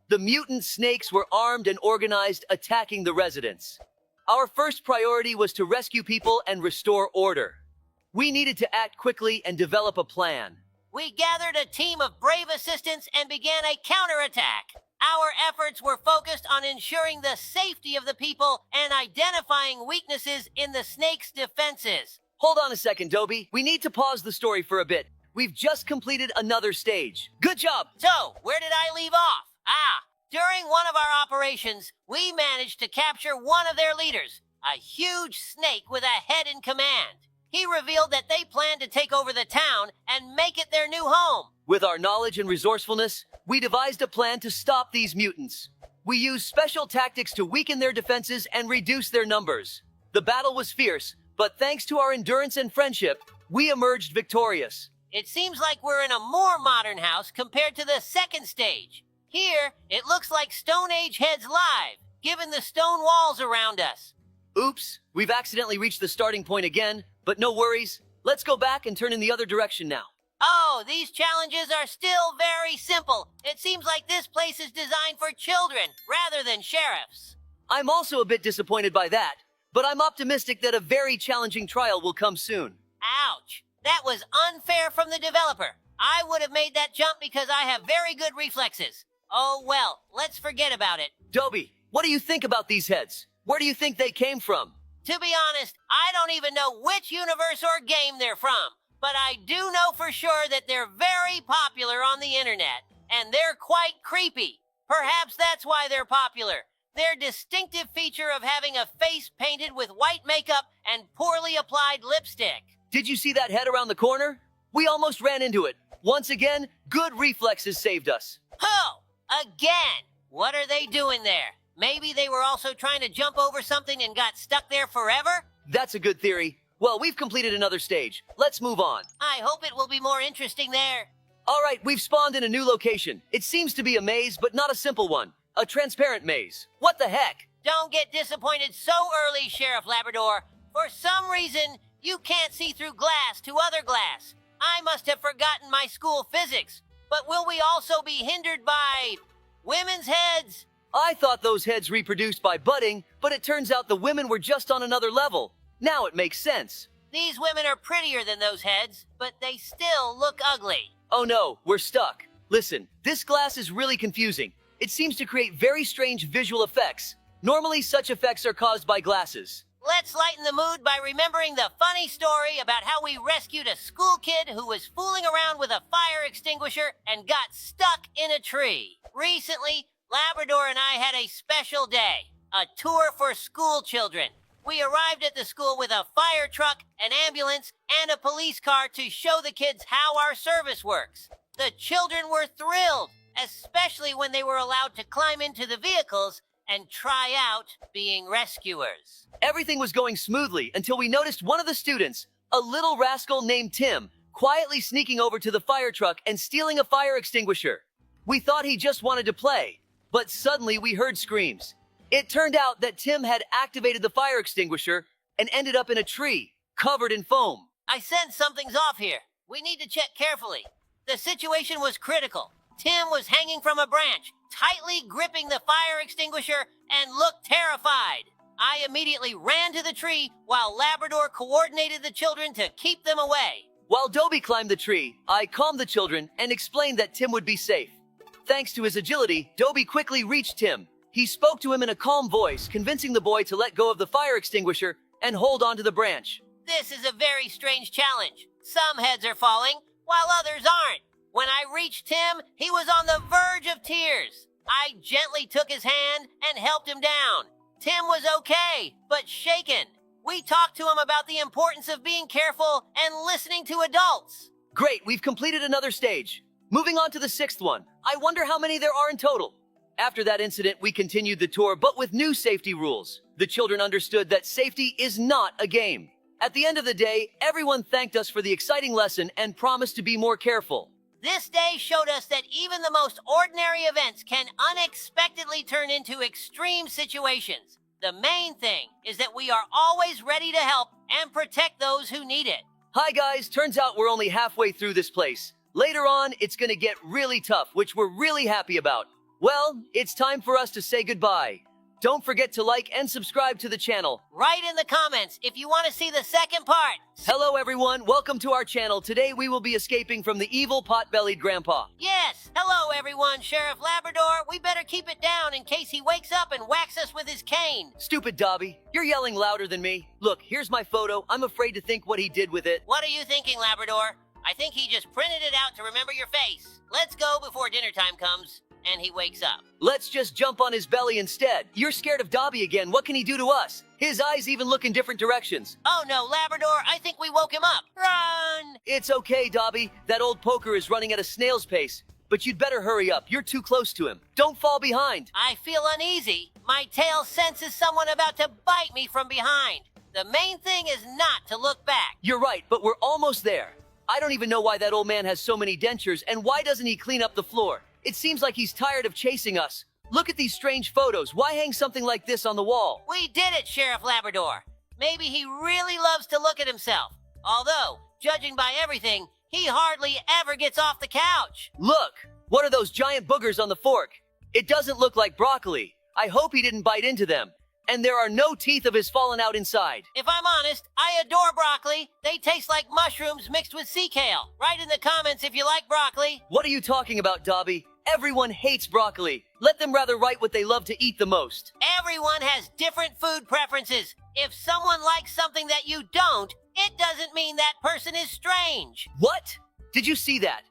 The mutant snakes were armed and organized, attacking the residents. Our first priority was to rescue people and restore order. We needed to act quickly and develop a plan. We gathered a team of brave assistants and began a counterattack. Our efforts were focused on ensuring the safety of the people and identifying weaknesses in the snake's defenses. Hold on a second, Dobie. We need to pause the story for a bit. We've just completed another stage. Good job! So, where did I leave off? During one of our operations, we managed to capture one of their leaders, a huge snake with a head in command. He revealed that they planned to take over the town and make it their new home. With our knowledge and resourcefulness, we devised a plan to stop these mutants. We used special tactics to weaken their defenses and reduce their numbers. The battle was fierce, but thanks to our endurance and friendship, we emerged victorious. It seems like we're in a more modern house compared to the second stage. Here, it looks like Stone Age heads live, given the stone walls around us. Oops, we've accidentally reached the starting point again, but no worries. Let's go back and turn in the other direction now. Oh, these challenges are still very simple. It seems like this place is designed for children rather than sheriffs. I'm also a bit disappointed by that, but I'm optimistic that a very challenging trial will come soon. Ouch. That was unfair from the developer. I would have made that jump because I have very good reflexes. Oh well, let's forget about it. Dobie, what do you think about these heads? Where do you think they came from? To be honest, I don't even know which universe or game they're from, but I do know for sure that they're very popular on the internet, and they're quite creepy. Perhaps that's why they're popular. Their distinctive feature of having a face painted with white makeup and poorly applied lipstick. Did you see that head around the corner? We almost ran into it. Once again, good reflexes saved us. Oh, again! What are they doing there? Maybe they were also trying to jump over something and got stuck there forever? That's a good theory. Well, we've completed another stage. Let's move on. I hope it will be more interesting there. All right, we've spawned in a new location. It seems to be a maze, but not a simple one. A transparent maze. What the heck? Don't get disappointed so early, Sheriff Labrador. For some reason, you can't see through glass to other glass. I must have forgotten my school physics. But will we also be hindered by women's heads? I thought those heads reproduced by budding, but it turns out the women were just on another level. Now it makes sense. These women are prettier than those heads, but they still look ugly. Oh no, we're stuck. Listen, this glass is really confusing. It seems to create very strange visual effects. Normally, such effects are caused by glasses. Let's lighten the mood by remembering the funny story about how we rescued a school kid who was fooling around with a fire extinguisher and got stuck in a tree. Recently, Labrador and I had a special day, a tour for school children. We arrived at the school with a fire truck, an ambulance, and a police car to show the kids how our service works. The children were thrilled, especially when they were allowed to climb into the vehicles and try out being rescuers. Everything was going smoothly until we noticed one of the students, a little rascal named Tim, quietly sneaking over to the fire truck and stealing a fire extinguisher. We thought he just wanted to play, but suddenly we heard screams. It turned out that Tim had activated the fire extinguisher and ended up in a tree, covered in foam. I sense something's off here. We need to check carefully. The situation was critical. Tim was hanging from a branch, tightly gripping the fire extinguisher, and looked terrified. I immediately ran to the tree while Labrador coordinated the children to keep them away. While Dobie climbed the tree, I calmed the children and explained that Tim would be safe. Thanks to his agility, Dobie quickly reached Tim. He spoke to him in a calm voice, convincing the boy to let go of the fire extinguisher and hold onto the branch. This is a very strange challenge. Some heads are falling, while others aren't. When I reached Tim, he was on the verge of tears. I gently took his hand and helped him down. Tim was okay, but shaken. We talked to him about the importance of being careful and listening to adults. Great, we've completed another stage. Moving on to the 6th one. I wonder how many there are in total. After that incident, we continued the tour, but with new safety rules. The children understood that safety is not a game. At the end of the day, everyone thanked us for the exciting lesson and promised to be more careful. This day showed us that even the most ordinary events can unexpectedly turn into extreme situations. The main thing is that we are always ready to help and protect those who need it. Hi guys, turns out we're only halfway through this place. Later on, it's gonna get really tough, which we're really happy about. Well, it's time for us to say goodbye. Don't forget to like and subscribe to the channel. Write in the comments if you want to see the second part. Hello everyone, welcome to our channel. Today we will be escaping from the evil pot-bellied grandpa. Yes, hello everyone, Sheriff Labrador. We better keep it down in case he wakes up and whacks us with his cane. Stupid Dobie, you're yelling louder than me. Look, here's my photo. I'm afraid to think what he did with it. What are you thinking, Labrador? I think he just printed it out to remember your face. Let's go before dinner time comes and he wakes up. Let's just jump on his belly instead. You're scared of Dobie again. What can he do to us? His eyes even look in different directions. Oh no, Labrador, I think we woke him up. Run! It's okay, Dobie. That old poker is running at a snail's pace. But you'd better hurry up. You're too close to him. Don't fall behind. I feel uneasy. My tail senses someone about to bite me from behind. The main thing is not to look back. You're right, but we're almost there. I don't even know why that old man has so many dentures, and why doesn't he clean up the floor? It seems like he's tired of chasing us. Look at these strange photos. Why hang something like this on the wall? We did it, Sheriff Labrador. Maybe he really loves to look at himself. Although, judging by everything, he hardly ever gets off the couch. Look! What are those giant boogers on the fork? It doesn't look like broccoli. I hope he didn't bite into them. And there are no teeth of his fallen out inside. If I'm honest, I adore broccoli. They taste like mushrooms mixed with sea kale. Write in the comments if you like broccoli. What are you talking about, Dobie? Everyone hates broccoli. Let them rather write what they love to eat the most. Everyone has different food preferences. If someone likes something that you don't, it doesn't mean that person is strange. What? Did you see that?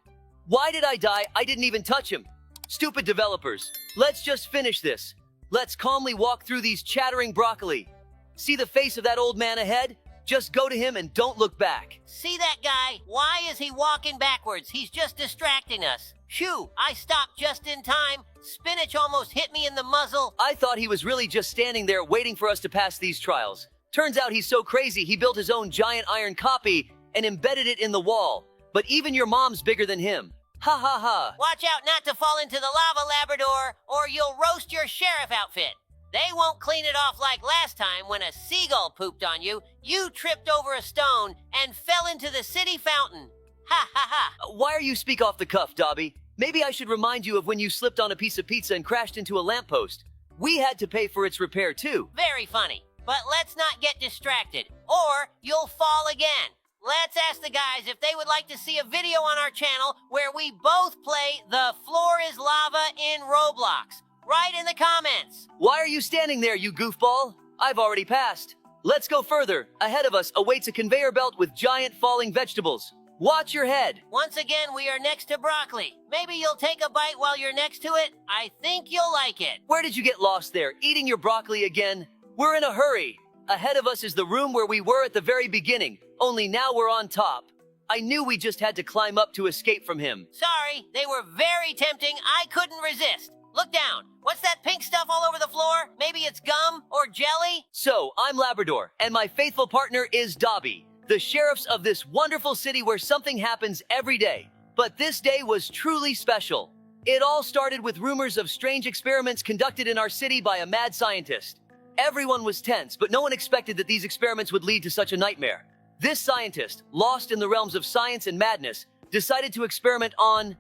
Why did I die? I didn't even touch him. Stupid developers. Let's just finish this. Let's calmly walk through these chattering broccoli. See the face of that old man ahead? Just go to him and don't look back. See that guy? Why is he walking backwards? He's just distracting us. Phew, I stopped just in time. Spinach almost hit me in the muzzle. I thought he was really just standing there waiting for us to pass these trials. Turns out he's so crazy he built his own giant iron copy and embedded it in the wall. But even your mom's bigger than him. Ha ha ha. Watch out not to fall into the lava, Labrador, or you'll roast your sheriff outfit. They won't clean it off like last time when a seagull pooped on you. You tripped over a stone and fell into the city fountain. Ha ha ha. Why are you speak off the cuff, Dobie? Maybe I should remind you of when you slipped on a piece of pizza and crashed into a lamppost. We had to pay for its repair too. Very funny. But let's not get distracted, or you'll fall again. Let's ask the guys if they would like to see a video on our channel where we both play The Floor is Lava in Roblox. Write in the comments. Why are you standing there, you goofball? I've already passed. Let's go further. Ahead of us awaits a conveyor belt with giant falling vegetables. Watch your head. Once again, we are next to broccoli. Maybe you'll take a bite while you're next to it. I think you'll like it. Where did you get lost there? Eating your broccoli again? We're in a hurry. Ahead of us is the room where we were at the very beginning, only now we're on top. I knew we just had to climb up to escape from him. Sorry, they were very tempting. I couldn't resist. Look down. What's that pink stuff all over the floor? Maybe it's gum or jelly? So, I'm Labrador, and my faithful partner is Dobie, the sheriffs of this wonderful city where something happens every day. But this day was truly special. It all started with rumors of strange experiments conducted in our city by a mad scientist. Everyone was tense, but no one expected that these experiments would lead to such a nightmare. This scientist, lost in the realms of science and madness, decided to experiment on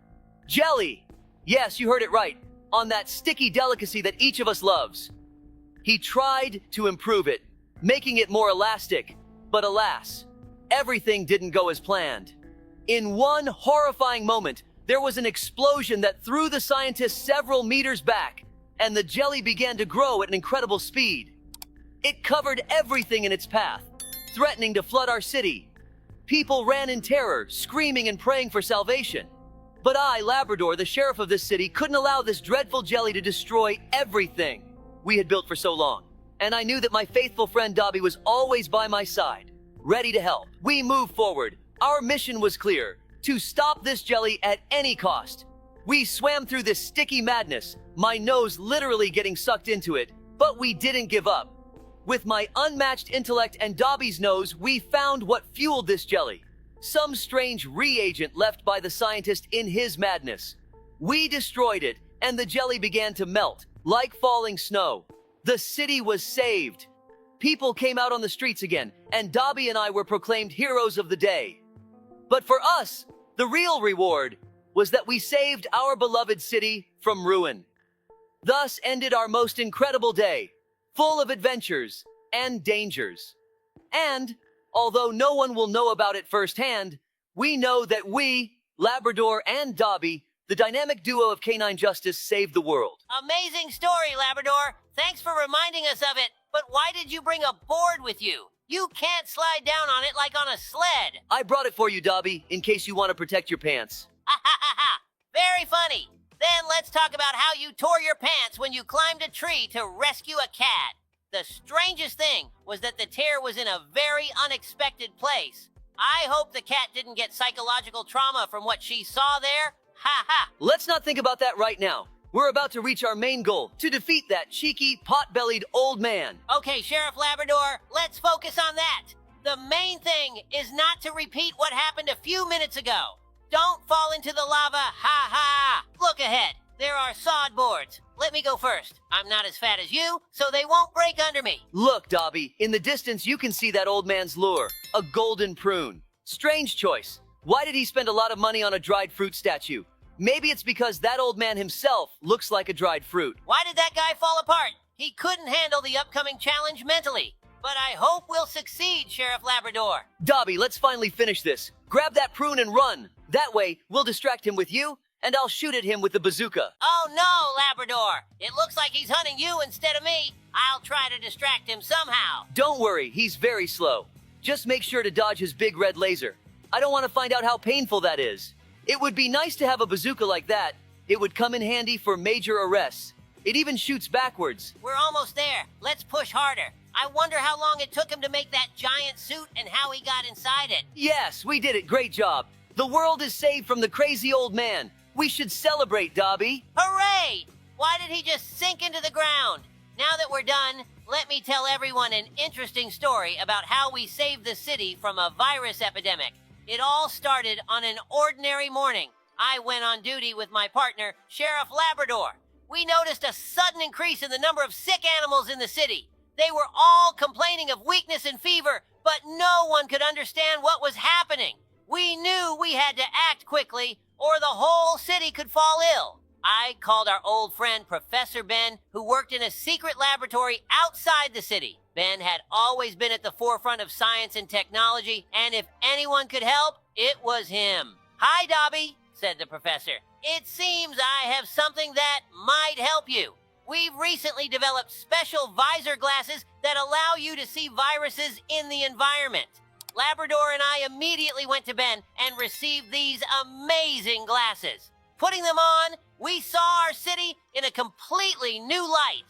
jelly. Yes, you heard it right. On that sticky delicacy that each of us loves. He tried to improve it, making it more elastic, but alas, everything didn't go as planned. In one horrifying moment, there was an explosion that threw the scientists several meters back, and the jelly began to grow at an incredible speed. It covered everything in its path, threatening to flood our city. People ran in terror, screaming and praying for salvation. But I, Labrador, the sheriff of this city, couldn't allow this dreadful jelly to destroy everything we had built for so long. And I knew that my faithful friend Dobie was always by my side, ready to help. We moved forward. Our mission was clear: to stop this jelly at any cost. We swam through this sticky madness, my nose literally getting sucked into it, but we didn't give up. With my unmatched intellect and Dobie's nose, we found what fueled this jelly. Some strange reagent left by the scientist in his madness. We destroyed it, and the jelly began to melt, like falling snow. The city was saved. People came out on the streets again, and Dobie and I were proclaimed heroes of the day. But for us, the real reward was that we saved our beloved city from ruin. Thus ended our most incredible day, full of adventures and dangers. And, although no one will know about it firsthand, we know that we, Labrador and Dobie, the dynamic duo of canine justice, saved the world. Amazing story, Labrador. Thanks for reminding us of it. But why did you bring a board with you? You can't slide down on it like on a sled. I brought it for you, Dobie, in case you want to protect your pants. Ha ha ha ha! Very funny. Then let's talk about how you tore your pants when you climbed a tree to rescue a cat. The strangest thing was that the tear was in a very unexpected place. I hope the cat didn't get psychological trauma from what she saw there. Ha ha! Let's not think about that right now. We're about to reach our main goal, to defeat that cheeky, pot-bellied old man. Okay, Sheriff Labrador, let's focus on that. The main thing is not to repeat what happened a few minutes ago. Don't fall into the lava, ha ha! Look ahead, there are sod boards. Let me go first. I'm not as fat as you, so they won't break under me. Look, Dobie, in the distance you can see that old man's lure, a golden prune. Strange choice. Why did he spend a lot of money on a dried fruit statue? Maybe it's because that old man himself looks like a dried fruit. Why did that guy fall apart? He couldn't handle the upcoming challenge mentally. But I hope we'll succeed, Sheriff Labrador. Dobie, let's finally finish this. Grab that prune and run. That way, we'll distract him with you, and I'll shoot at him with the bazooka. Oh no, Labrador! It looks like he's hunting you instead of me. I'll try to distract him somehow. Don't worry, he's very slow. Just make sure to dodge his big red laser. I don't want to find out how painful that is. It would be nice to have a bazooka like that. It would come in handy for major arrests. It even shoots backwards. We're almost there. Let's push harder. I wonder how long it took him to make that giant suit and how he got inside it. Yes, we did it. Great job. The world is saved from the crazy old man. We should celebrate, Dobie. Hooray! Why did he just sink into the ground? Now that we're done, let me tell everyone an interesting story about how we saved the city from a virus epidemic. It all started on an ordinary morning. I went on duty with my partner, Sheriff Labrador. We noticed a sudden increase in the number of sick animals in the city. They were all complaining of weakness and fever, but no one could understand what was happening. We knew we had to act quickly, or the whole city could fall ill. I called our old friend Professor Ben, who worked in a secret laboratory outside the city. Ben had always been at the forefront of science and technology, and if anyone could help, it was him. "Hi, Dobie," said the professor. "It seems I have something that might help you. We've recently developed special visor glasses that allow you to see viruses in the environment." Labrador and I immediately went to Ben and received these amazing glasses. Putting them on, we saw our city in a completely new light.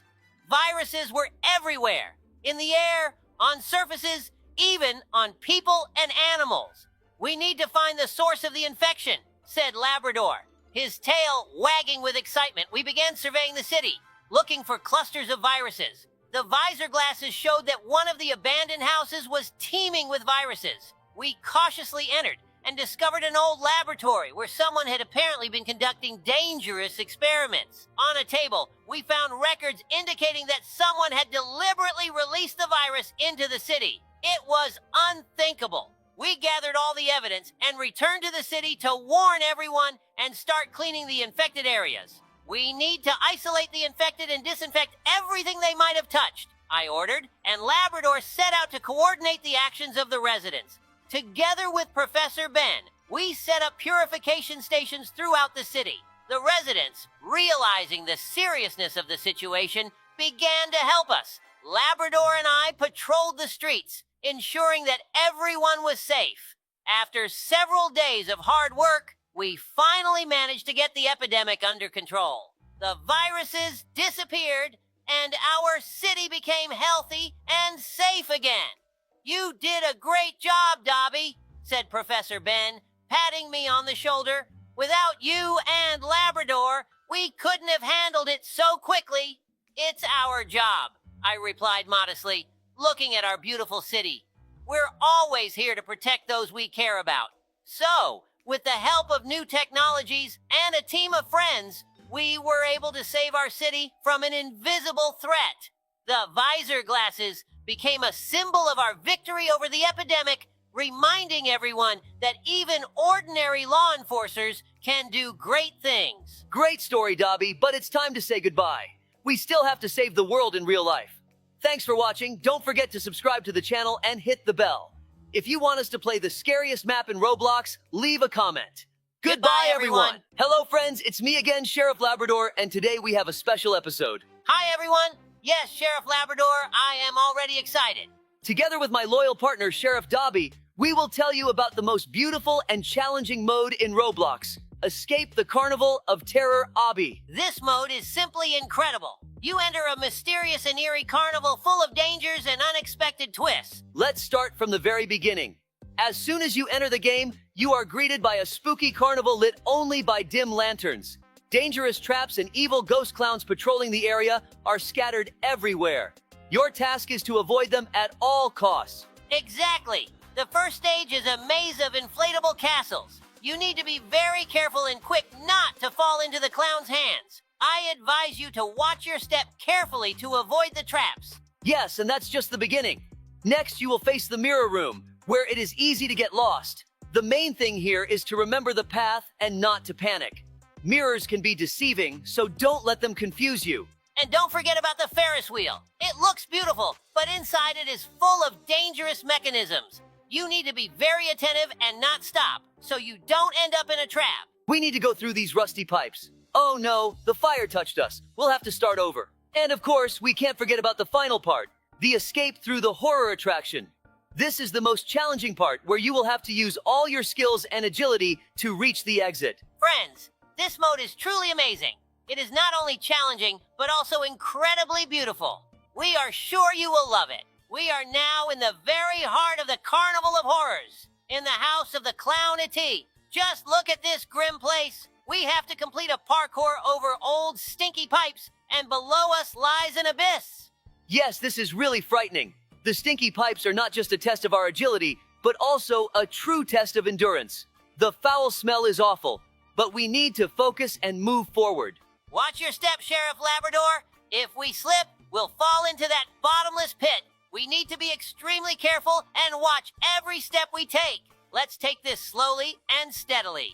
Viruses were everywhere, in the air, on surfaces, even on people and animals. "We need to find the source of the infection," said Labrador. His tail wagging with excitement, we began surveying the city, looking for clusters of viruses. The visor glasses showed that one of the abandoned houses was teeming with viruses. We cautiously entered and discovered an old laboratory where someone had apparently been conducting dangerous experiments. On a table, we found records indicating that someone had deliberately released the virus into the city. It was unthinkable. We gathered all the evidence and returned to the city to warn everyone and start cleaning the infected areas. We need to isolate the infected and disinfect everything they might have touched, I ordered, and Labrador set out to coordinate the actions of the residents. Together with Professor Ben, we set up purification stations throughout the city. The residents, realizing the seriousness of the situation, began to help us. Labrador and I patrolled the streets, ensuring that everyone was safe. After several days of hard work, we finally managed to get the epidemic under control. The viruses disappeared, and our city became healthy and safe again. You did a great job, Dobie, said Professor Ben, patting me on the shoulder. Without you and Labrador, we couldn't have handled it so quickly. It's our job, I replied modestly, looking at our beautiful city. We're always here to protect those we care about. So, with the help of new technologies and a team of friends, we were able to save our city from an invisible threat. The visor glasses became a symbol of our victory over the epidemic, reminding everyone that even ordinary law enforcers can do great things. Great story, Dobie, but it's time to say goodbye. We still have to save the world in real life. Thanks for watching. Don't forget to subscribe to the channel and hit the bell. If you want us to play the scariest map in Roblox, leave a comment. Goodbye, everyone. Hello, friends. It's me again, Sheriff Labrador, and today we have a special episode. Hi, everyone. Yes, Sheriff Labrador, I am already excited. Together with my loyal partner, Sheriff Dobie, we will tell you about the most beautiful and challenging mode in Roblox. Escape the Carnival of Terror Obby. This mode is simply incredible. You enter a mysterious and eerie carnival full of dangers and unexpected twists. Let's start from the very beginning. As soon as you enter the game, you are greeted by a spooky carnival lit only by dim lanterns. Dangerous traps and evil ghost clowns patrolling the area are scattered everywhere. Your task is to avoid them at all costs. Exactly. The first stage is a maze of inflatable castles. You need to be very careful and quick not to fall into the clown's hands. I advise you to watch your step carefully to avoid the traps. Yes, and that's just the beginning. Next, you will face the mirror room, where it is easy to get lost. The main thing here is to remember the path and not to panic. Mirrors can be deceiving, so don't let them confuse you. And don't forget about the Ferris wheel. It looks beautiful, but inside it is full of dangerous mechanisms. You need to be very attentive and not stop, so you don't end up in a trap. We need to go through these rusty pipes. Oh no, the fire touched us. We'll have to start over. And of course, we can't forget about the final part, the escape through the horror attraction. This is the most challenging part, where you will have to use all your skills and agility to reach the exit. Friends, this mode is truly amazing. It is not only challenging, but also incredibly beautiful. We are sure you will love it. We are now in the very heart of the Carnival of Horrors, in the house of the Clown E.T. Just look at this grim place. We have to complete a parkour over old stinky pipes, and below us lies an abyss. Yes, this is really frightening. The stinky pipes are not just a test of our agility, but also a true test of endurance. The foul smell is awful, but we need to focus and move forward. Watch your step, Sheriff Labrador. If we slip, we'll fall into that bottomless pit. We need to be extremely careful and watch every step we take. Let's take this slowly and steadily.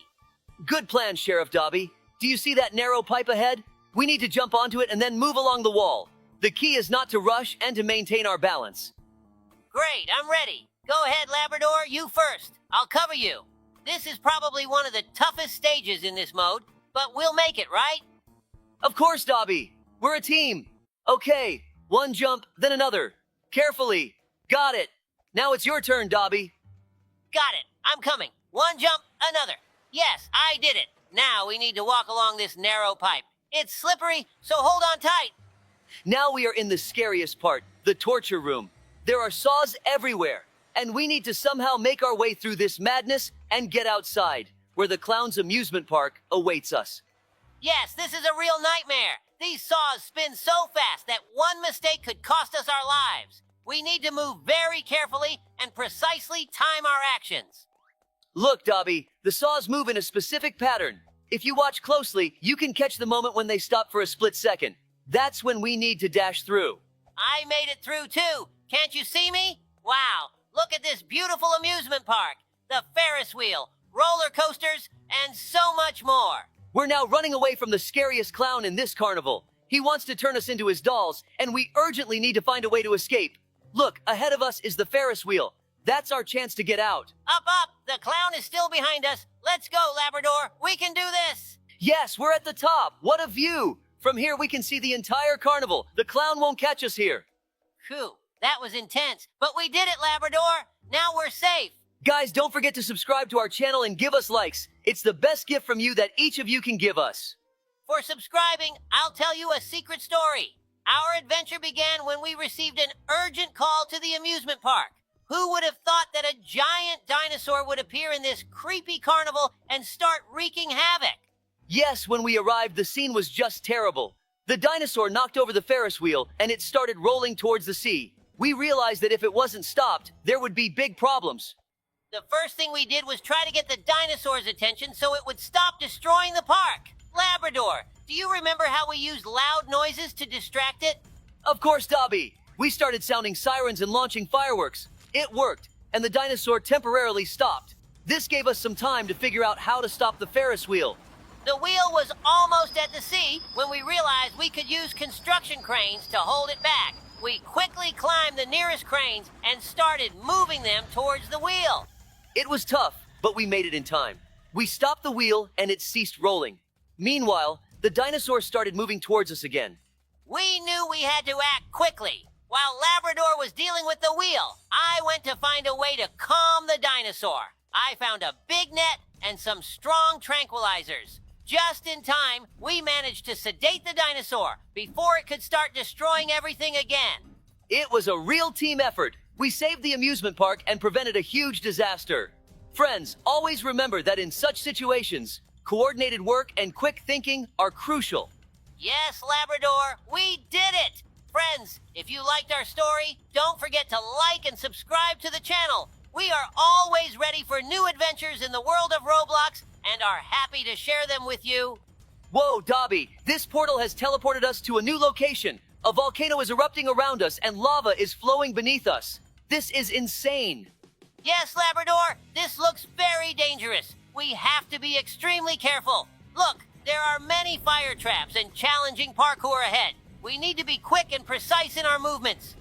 Good plan, Sheriff Dobie. Do you see that narrow pipe ahead? We need to jump onto it and then move along the wall. The key is not to rush and to maintain our balance. Great, I'm ready. Go ahead, Labrador, you first. I'll cover you. This is probably one of the toughest stages in this mode, but we'll make it, right? Of course, Dobie. We're a team. Okay, one jump, then another. Carefully. Got it. Now it's your turn, Dobie. Got it. I'm coming. One jump, another. Yes, I did it. Now we need to walk along this narrow pipe. It's slippery, so hold on tight. Now we are in the scariest part, the torture room. There are saws everywhere, and we need to somehow make our way through this madness and get outside, where the clown's amusement park awaits us. Yes, this is a real nightmare. These saws spin so fast that one mistake could cost us our lives. We need to move very carefully and precisely time our actions. Look, Dobie, the saws move in a specific pattern. If you watch closely, you can catch the moment when they stop for a split second. That's when we need to dash through. I made it through too. Can't you see me? Wow, look at this beautiful amusement park. The Ferris wheel, roller coasters, and so much more. We're now running away from the scariest clown in this carnival. He wants to turn us into his dolls, and we urgently need to find a way to escape. Look, ahead of us is the Ferris wheel. That's our chance to get out. Up, up! The clown is still behind us. Let's go, Labrador. We can do this. Yes, we're at the top. What a view! From here we can see the entire carnival. The clown won't catch us here. Phew, that was intense. But we did it, Labrador. Now we're safe. Guys, don't forget to subscribe to our channel and give us likes. It's the best gift from you that each of you can give us. For subscribing, I'll tell you a secret story. Our adventure began when we received an urgent call to the amusement park. Who would have thought that a giant dinosaur would appear in this creepy carnival and start wreaking havoc? Yes, when we arrived, the scene was just terrible. The dinosaur knocked over the Ferris wheel and it started rolling towards the sea. We realized that if it wasn't stopped, there would be big problems. The first thing we did was try to get the dinosaur's attention so it would stop destroying the park. Labrador, do you remember how we used loud noises to distract it? Of course, Dobie. We started sounding sirens and launching fireworks. It worked, and the dinosaur temporarily stopped. This gave us some time to figure out how to stop the Ferris wheel. The wheel was almost at the sea when we realized we could use construction cranes to hold it back. We quickly climbed the nearest cranes and started moving them towards the wheel. It was tough, but we made it in time. We stopped the wheel and it ceased rolling. Meanwhile, the dinosaur started moving towards us again. We knew we had to act quickly. While Labrador was dealing with the wheel, I went to find a way to calm the dinosaur. I found a big net and some strong tranquilizers. Just in time, we managed to sedate the dinosaur before it could start destroying everything again. It was a real team effort. We saved the amusement park and prevented a huge disaster. Friends, always remember that in such situations, coordinated work and quick thinking are crucial. Yes, Labrador, we did it! Friends, if you liked our story, don't forget to like and subscribe to the channel. We are always ready for new adventures in the world of Roblox and are happy to share them with you. Whoa, Dobie, this portal has teleported us to a new location. A volcano is erupting around us and lava is flowing beneath us. This is insane. Yes, Labrador, this looks very dangerous. We have to be extremely careful. Look, there are many fire traps and challenging parkour ahead. We need to be quick and precise in our movements.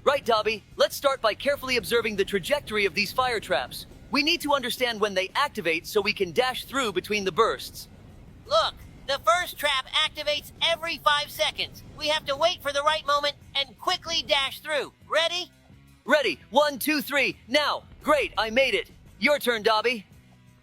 Right, Dobie. Let's start by carefully observing the trajectory of these fire traps. We need to understand when they activate so we can dash through between the bursts. Look, the first trap activates every 5 seconds. We have to wait for the right moment and quickly dash through. Ready? Ready. 1, 2, 3. Now. Great, I made it. Your turn, Dobie.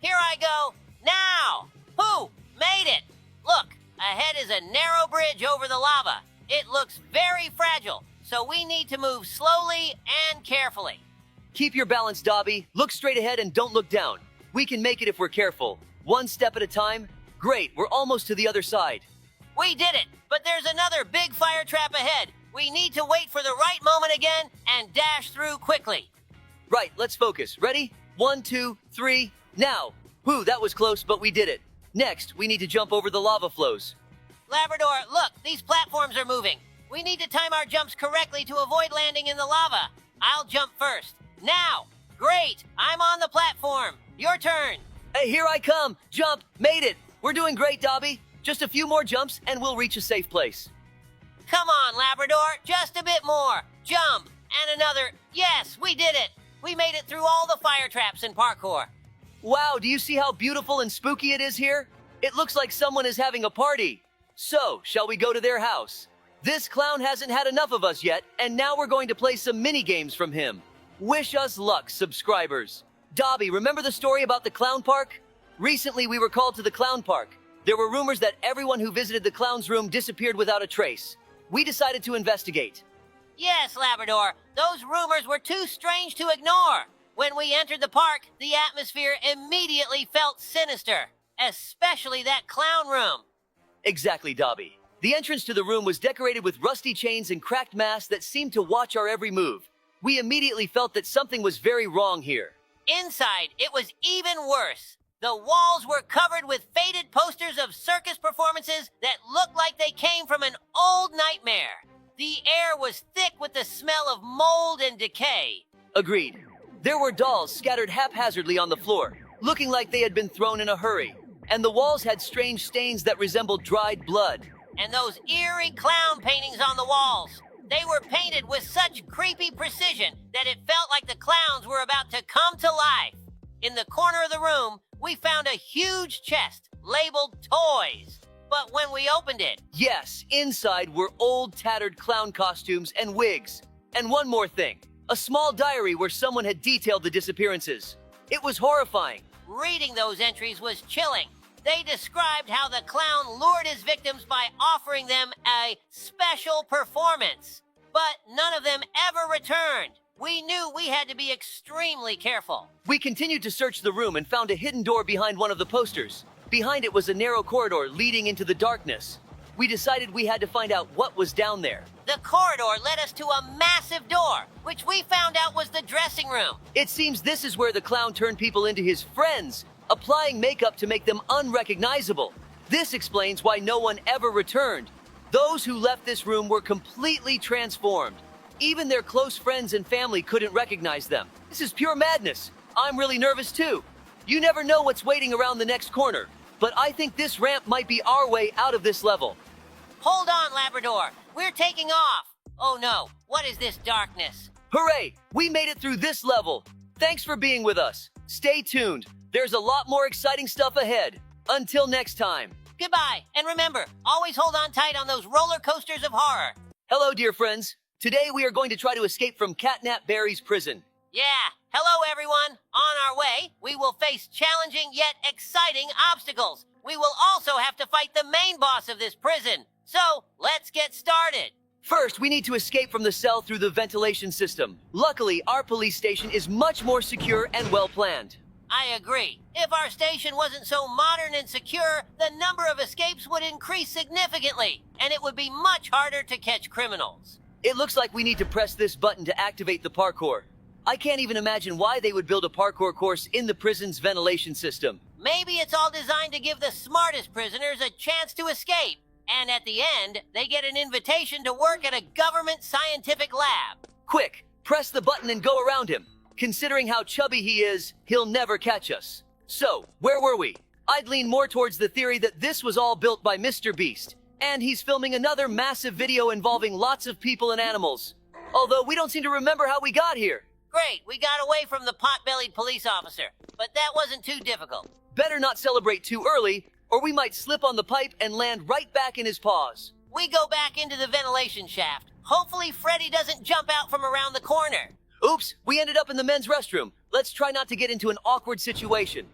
Here I go. Now. Who? Made it. Look, ahead is a narrow bridge over the lava. It looks very fragile, so we need to move slowly and carefully. Keep your balance, Dobie. Look straight ahead and don't look down. We can make it if we're careful. One step at a time. Great, we're almost to the other side. We did it, but there's another big fire trap ahead. We need to wait for the right moment again and dash through quickly. Right, let's focus. Ready? 1, 2, 3. Now. Whew, that was close, but we did it. Next, we need to jump over the lava flows. Labrador, look, these platforms are moving. We need to time our jumps correctly to avoid landing in the lava. I'll jump first. Now! Great! I'm on the platform. Your turn. Hey, here I come. Jump. Made it. We're doing great, Dobie. Just a few more jumps and we'll reach a safe place. Come on, Labrador. Just a bit more. Jump. And another. Yes, we did it. We made it through all the fire traps and parkour. Wow, do you see how beautiful and spooky it is here? It looks like someone is having a party. So, shall we go to their house? This clown hasn't had enough of us yet, and now we're going to play some mini-games from him. Wish us luck, subscribers. Dobie, remember the story about the clown park? Recently, we were called to the clown park. There were rumors that everyone who visited the clown's room disappeared without a trace. We decided to investigate. Yes, Labrador. Those rumors were too strange to ignore. When we entered the park, the atmosphere immediately felt sinister, especially that clown room. Exactly, Dobie. The entrance to the room was decorated with rusty chains and cracked masks that seemed to watch our every move. We immediately felt that something was very wrong here. Inside, it was even worse. The walls were covered with faded posters of circus performances that looked like they came from an old nightmare. The air was thick with the smell of mold and decay. Agreed. There were dolls scattered haphazardly on the floor, looking like they had been thrown in a hurry. And the walls had strange stains that resembled dried blood. And those eerie clown paintings on the walls. They were painted with such creepy precision that it felt like the clowns were about to come to life. In the corner of the room, we found a huge chest labeled toys. But when we opened it... Yes, inside were old tattered clown costumes and wigs. And one more thing, a small diary where someone had detailed the disappearances. It was horrifying. Reading those entries was chilling. They described how the clown lured his victims by offering them a special performance. But none of them ever returned. We knew we had to be extremely careful. We continued to search the room and found a hidden door behind one of the posters. Behind it was a narrow corridor leading into the darkness. We decided we had to find out what was down there. The corridor led us to a massive door, which we found out was the dressing room. It seems this is where the clown turned people into his friends, applying makeup to make them unrecognizable. This explains why no one ever returned. Those who left this room were completely transformed. Even their close friends and family couldn't recognize them. This is pure madness. I'm really nervous too. You never know what's waiting around the next corner, but I think this ramp might be our way out of this level. Hold on, Labrador. We're taking off. Oh no, what is this darkness? Hooray! We made it through this level. Thanks for being with us. Stay tuned. There's a lot more exciting stuff ahead. Until next time. Goodbye, and remember, always hold on tight on those roller coasters of horror. Hello, dear friends. Today we are going to try to escape from Catnap Barry's prison. Yeah, hello everyone. On our way, we will face challenging yet exciting obstacles. We will also have to fight the main boss of this prison. So, let's get started. First, we need to escape from the cell through the ventilation system. Luckily, our police station is much more secure and well-planned. I agree. If our station wasn't so modern and secure, the number of escapes would increase significantly, and it would be much harder to catch criminals. It looks like we need to press this button to activate the parkour. I can't even imagine why they would build a parkour course in the prison's ventilation system. Maybe it's all designed to give the smartest prisoners a chance to escape. And at the end, they get an invitation to work at a government scientific lab. Quick, press the button and go around him. Considering how chubby he is, he'll never catch us. So, where were we? I'd lean more towards the theory that this was all built by Mr. Beast. And he's filming another massive video involving lots of people and animals. Although we don't seem to remember how we got here. Great, we got away from the pot-bellied police officer. But that wasn't too difficult. Better not celebrate too early, or we might slip on the pipe and land right back in his paws. We go back into the ventilation shaft. Hopefully Freddy doesn't jump out from around the corner. Oops, we ended up in the men's restroom. Let's try not to get into an awkward situation.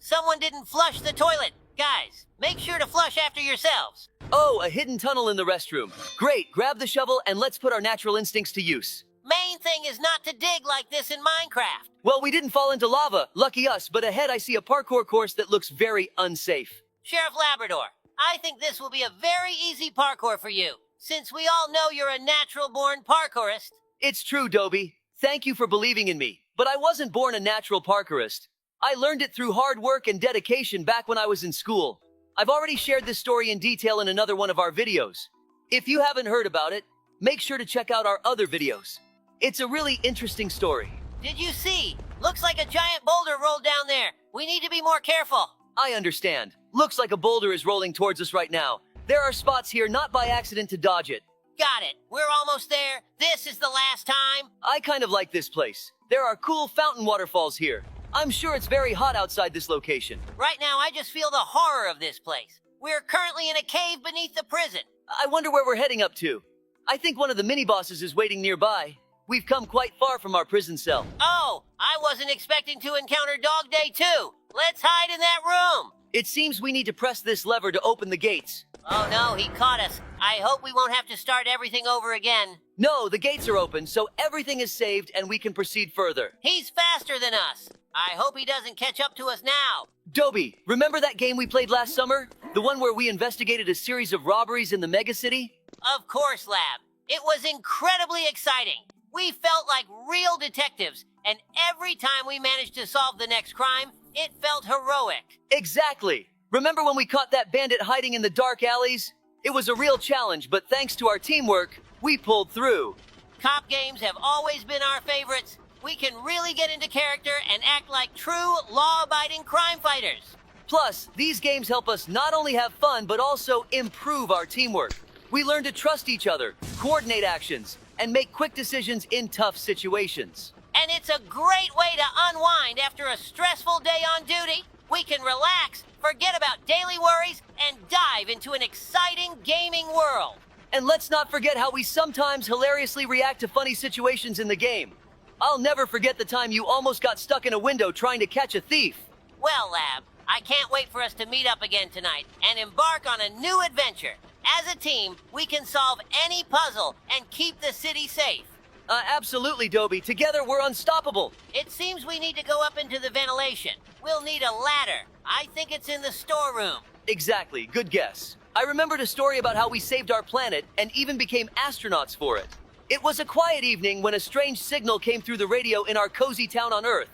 Someone didn't flush the toilet. Guys, make sure to flush after yourselves. Oh, a hidden tunnel in the restroom. Great, grab the shovel and let's put our natural instincts to use. Main thing is not to dig like this in Minecraft. Well, we didn't fall into lava, lucky us, but ahead I see a parkour course that looks very unsafe. Sheriff Labrador, I think this will be a very easy parkour for you, since we all know you're a natural-born parkourist. It's true, Dobie. Thank you for believing in me, but I wasn't born a natural parkourist. I learned it through hard work and dedication back when I was in school. I've already shared this story in detail in another one of our videos. If you haven't heard about it, make sure to check out our other videos. It's a really interesting story. Did you see? Looks like a giant boulder rolled down there. We need to be more careful. I understand. Looks like a boulder is rolling towards us right now. There are spots here not by accident to dodge it. Got it. We're almost there. This is the last time. I kind of like this place. There are cool fountain waterfalls here. I'm sure it's very hot outside this location. Right now, I just feel the horror of this place. We're currently in a cave beneath the prison. I wonder where we're heading up to. I think one of the mini-bosses is waiting nearby. We've come quite far from our prison cell. Oh, I wasn't expecting to encounter Dog Day too. Let's hide in that room. It seems we need to press this lever to open the gates. Oh no, he caught us. I hope we won't have to start everything over again. No, the gates are open, so everything is saved and we can proceed further. He's faster than us. I hope he doesn't catch up to us now. Dobie, remember that game we played last summer? The one where we investigated a series of robberies in the megacity? Of course, Lab. It was incredibly exciting. We felt like real detectives, and every time we managed to solve the next crime, it felt heroic. Exactly. Remember when we caught that bandit hiding in the dark alleys? It was a real challenge, but thanks to our teamwork, we pulled through. Cop games have always been our favorites. We can really get into character and act like true, law-abiding crime fighters. Plus, these games help us not only have fun, but also improve our teamwork. We learn to trust each other, coordinate actions, and make quick decisions in tough situations. And it's a great way to unwind after a stressful day on duty. We can relax, forget about daily worries, and dive into an exciting gaming world. And let's not forget how we sometimes hilariously react to funny situations in the game. I'll never forget the time you almost got stuck in a window trying to catch a thief. Well, Lab, I can't wait for us to meet up again tonight and embark on a new adventure. As a team, we can solve any puzzle and keep the city safe. Absolutely, Dobie. Together, we're unstoppable. It seems we need to go up into the ventilation. We'll need a ladder. I think it's in the storeroom. Exactly. Good guess. I remembered a story about how we saved our planet and even became astronauts for it. It was a quiet evening when a strange signal came through the radio in our cozy town on Earth.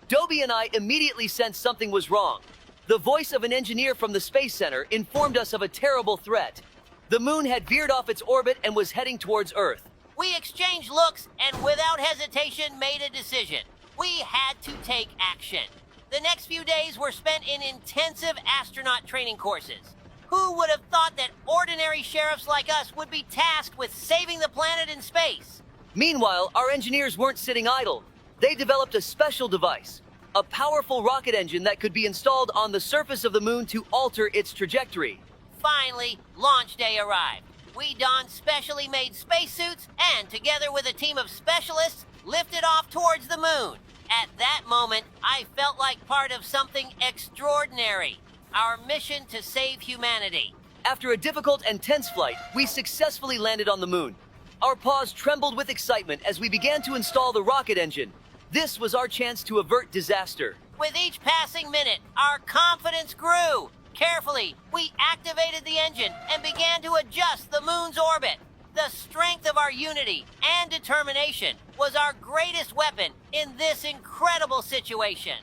Dobie and I immediately sensed something was wrong. The voice of an engineer from the Space Center informed us of a terrible threat. The moon had veered off its orbit and was heading towards Earth. We exchanged looks and without hesitation made a decision. We had to take action. The next few days were spent in intensive astronaut training courses. Who would have thought that ordinary sheriffs like us would be tasked with saving the planet in space? Meanwhile, our engineers weren't sitting idle. They developed a special device, a powerful rocket engine that could be installed on the surface of the moon to alter its trajectory. Finally, launch day arrived. We donned specially made spacesuits and, together with a team of specialists, lifted off towards the moon. At that moment, I felt like part of something extraordinary. Our mission to save humanity. After a difficult and tense flight, we successfully landed on the moon. Our paws trembled with excitement as we began to install the rocket engine. This was our chance to avert disaster. With each passing minute, our confidence grew. Carefully, we activated the engine and began to adjust the moon's orbit. The strength of our unity and determination was our greatest weapon in this incredible situation.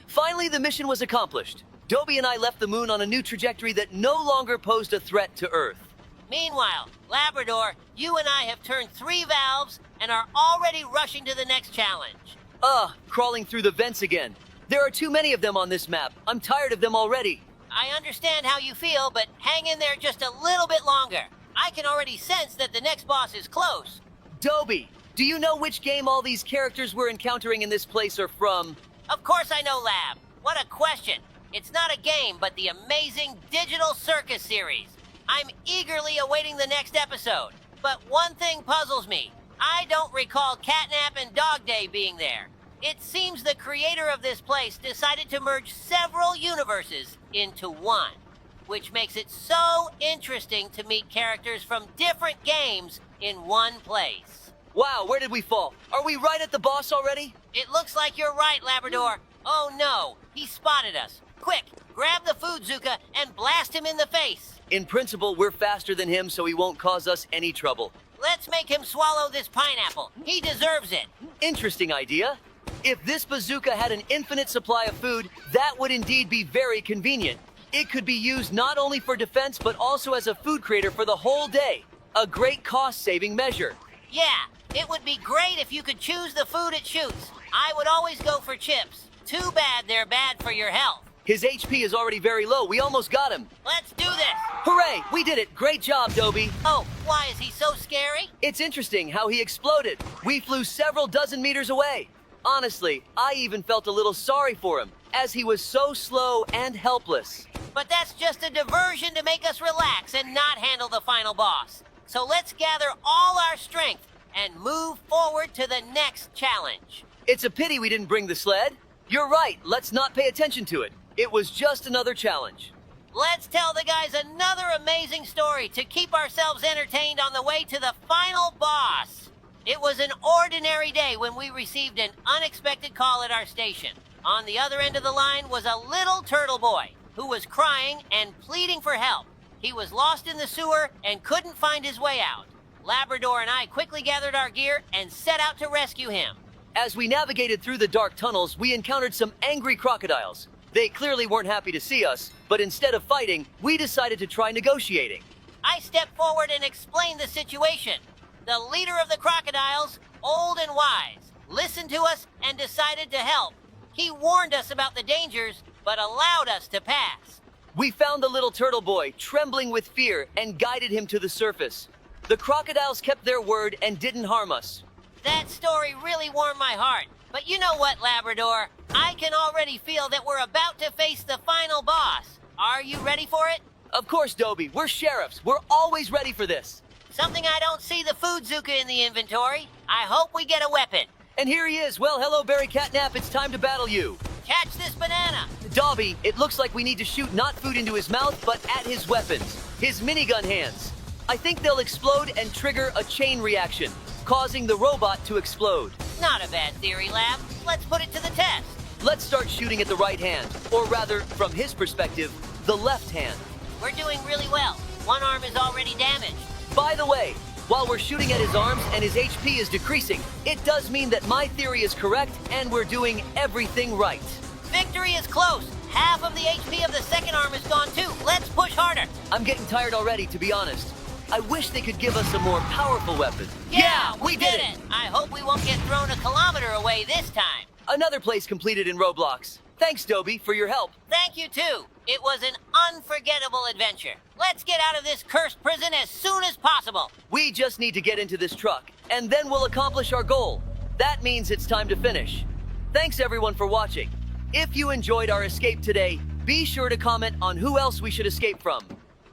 Finally, the mission was accomplished. Dobie and I left the moon on a new trajectory that no longer posed a threat to Earth. Meanwhile, Labrador, you and I have turned 3 valves and are already rushing to the next challenge. Crawling through the vents again. There are too many of them on this map. I'm tired of them already. I understand how you feel, but hang in there just a little bit longer. I can already sense that the next boss is close. Dobie, do you know which game all these characters we're encountering in this place are from? Of course I know, Lab. What a question. It's not a game, but the amazing Digital Circus series. I'm eagerly awaiting the next episode. But one thing puzzles me. I don't recall Catnap and Dog Day being there. It seems the creator of this place decided to merge several universes into one, which makes it so interesting to meet characters from different games in one place. Wow, where did we fall? Are we right at the boss already? It looks like you're right, Labrador. Oh no, he spotted us. Quick, grab the food, Zuka, and blast him in the face. In principle, we're faster than him, so he won't cause us any trouble. Let's make him swallow this pineapple. He deserves it. Interesting idea. If this bazooka had an infinite supply of food, that would indeed be very convenient. It could be used not only for defense, but also as a food creator for the whole day. A great cost-saving measure. Yeah, it would be great if you could choose the food it shoots. I would always go for chips. Too bad they're bad for your health. His HP is already very low. We almost got him. Let's do this. Hooray! We did it. Great job, Dobie. Oh, why is he so scary? It's interesting how he exploded. We flew several dozen meters away. Honestly, I even felt a little sorry for him, as he was so slow and helpless. But that's just a diversion to make us relax and not handle the final boss. So let's gather all our strength and move forward to the next challenge. It's a pity we didn't bring the sled. You're right. Let's not pay attention to it. It was just another challenge. Let's tell the guys another amazing story to keep ourselves entertained on the way to the final boss. It was an ordinary day when we received an unexpected call at our station. On the other end of the line was a little turtle boy who was crying and pleading for help. He was lost in the sewer and couldn't find his way out. Labrador and I quickly gathered our gear and set out to rescue him. As we navigated through the dark tunnels, we encountered some angry crocodiles. They clearly weren't happy to see us, but instead of fighting, we decided to try negotiating. I stepped forward and explained the situation. The leader of the crocodiles, old and wise, listened to us and decided to help. He warned us about the dangers, but allowed us to pass. We found the little turtle boy, trembling with fear, and guided him to the surface. The crocodiles kept their word and didn't harm us. That story really warmed my heart. But you know what, Labrador? I can already feel that we're about to face the final boss. Are you ready for it? Of course, Dobie. We're sheriffs. We're always ready for this. Something I don't see the food Zuka in the inventory. I hope we get a weapon. And here he is. Well, hello, Barry Catnap. It's time to battle you. Catch this banana. Dobie, it looks like we need to shoot not food into his mouth, but at his weapons. His minigun hands. I think they'll explode and trigger a chain reaction, causing the robot to explode. Not a bad theory, Lab. Let's put it to the test. Let's start shooting at the right hand, or rather, from his perspective, the left hand. We're doing really well. One arm is already damaged. By the way, while we're shooting at his arms and his HP is decreasing, it does mean that my theory is correct and we're doing everything right. Victory is close. Half of the HP of the second arm is gone too. Let's push harder. I'm getting tired already, to be honest. I wish they could give us a more powerful weapon. Yeah, we did it. I hope we won't get thrown a kilometer away this time. Another place completed in Roblox. Thanks, Dobie, for your help. Thank you, too. It was an unforgettable adventure. Let's get out of this cursed prison as soon as possible. We just need to get into this truck, and then we'll accomplish our goal. That means it's time to finish. Thanks, everyone, for watching. If you enjoyed our escape today, be sure to comment on who else we should escape from.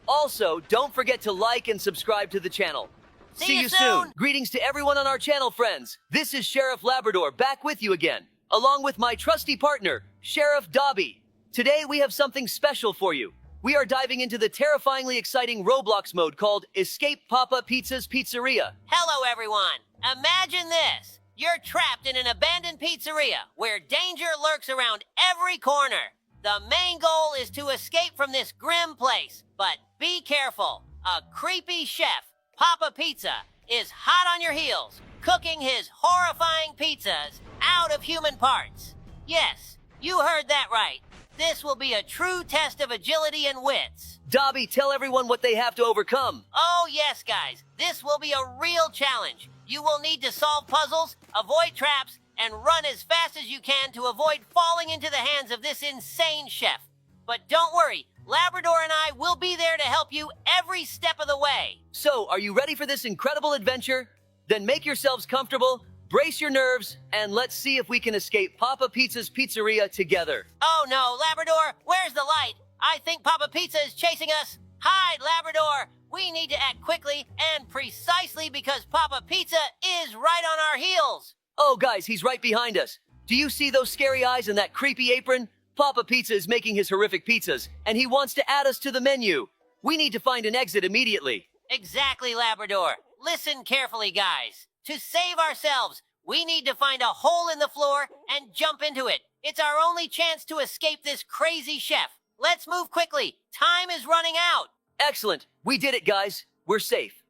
Also, don't forget to like and subscribe to the channel. See you soon. Greetings to everyone on our channel, friends. This is Sheriff Labrador back with you again, along with my trusty partner, Sheriff Dobie. Today we have something special for you. We are diving into the terrifyingly exciting Roblox mode called Escape Papa Pizza's Pizzeria. Hello, everyone. Imagine this. You're trapped in an abandoned pizzeria where danger lurks around every corner. The main goal is to escape from this grim place, but be careful. A creepy chef, Papa Pizza, is hot on your heels, cooking his horrifying pizzas out of human parts. Yes, you heard that right. This will be a true test of agility and wits. Dobie, tell everyone what they have to overcome. Oh, yes, guys. This will be a real challenge. You will need to solve puzzles, avoid traps, and run as fast as you can to avoid falling into the hands of this insane chef. But don't worry, Labrador and I will be there to help you every step of the way. So, are you ready for this incredible adventure? Then make yourselves comfortable, brace your nerves, and let's see if we can escape Papa Pizza's Pizzeria together. Oh no, Labrador, where's the light? I think Papa Pizza is chasing us. Hide, Labrador! We need to act quickly and precisely because Papa Pizza is right on our heels. Oh, guys, he's right behind us. Do you see those scary eyes and that creepy apron? Papa Pizza is making his horrific pizzas, and he wants to add us to the menu. We need to find an exit immediately. Exactly, Labrador. Listen carefully, guys. To save ourselves, we need to find a hole in the floor and jump into it. It's our only chance to escape this crazy chef. Let's move quickly. Time is running out. Excellent. We did it, guys. We're safe.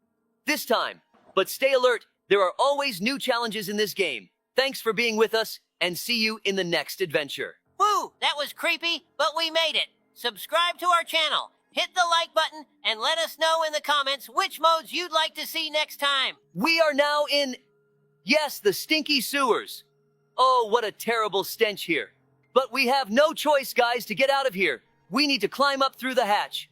This time. But stay alert. There are always new challenges in this game. Thanks for being with us, and see you in the next adventure. Woo! That was creepy, but we made it. Subscribe to our channel, hit the like button, and let us know in the comments which modes you'd like to see next time. We are now in... yes, the stinky sewers. Oh, what a terrible stench here. But we have no choice, guys, to get out of here. We need to climb up through the hatch.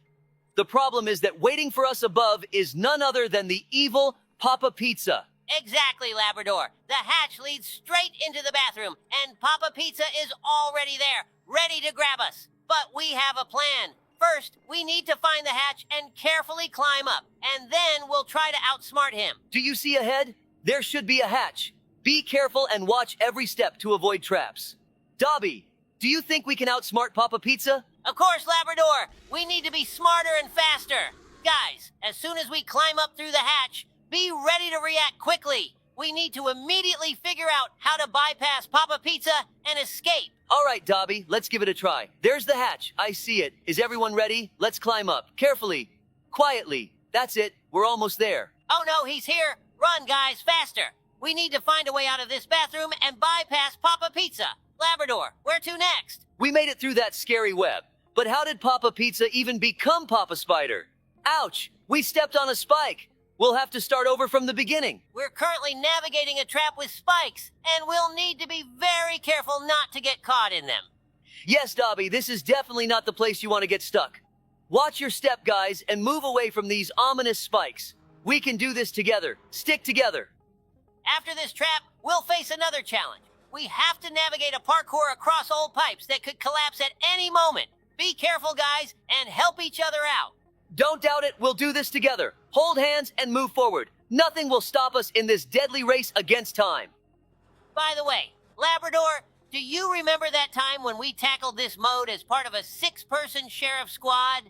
The problem is that waiting for us above is none other than the evil Papa Pizza. Exactly, Labrador. The hatch leads straight into the bathroom, and Papa Pizza is already there, ready to grab us. But we have a plan. First, we need to find the hatch and carefully climb up, and then we'll try to outsmart him. Do you see ahead? There should be a hatch. Be careful and watch every step to avoid traps. Dobie, do you think we can outsmart Papa Pizza? Of course, Labrador. We need to be smarter and faster. Guys, as soon as we climb up through the hatch, be ready to react quickly. We need to immediately figure out how to bypass Papa Pizza and escape. All right, Dobie, let's give it a try. There's the hatch. I see it. Is everyone ready? Let's climb up. Carefully. Quietly. That's it. We're almost there. Oh no, he's here. Run, guys, faster. We need to find a way out of this bathroom and bypass Papa Pizza. Labrador, where to next? We made it through that scary web. But how did Papa Pizza even become Papa Spider? Ouch! We stepped on a spike. We'll have to start over from the beginning. We're currently navigating a trap with spikes, and we'll need to be very careful not to get caught in them. Yes, Dobby, this is definitely not the place you want to get stuck. Watch your step, guys, and move away from these ominous spikes. We can do this together. Stick together. After this trap, we'll face another challenge. We have to navigate a parkour across old pipes that could collapse at any moment. Be careful, guys, and help each other out. Don't doubt it, we'll do this together. Hold hands and move forward. Nothing will stop us in this deadly race against time. By the way, Labrador, do you remember that time when we tackled this mode as part of a 6-person sheriff squad?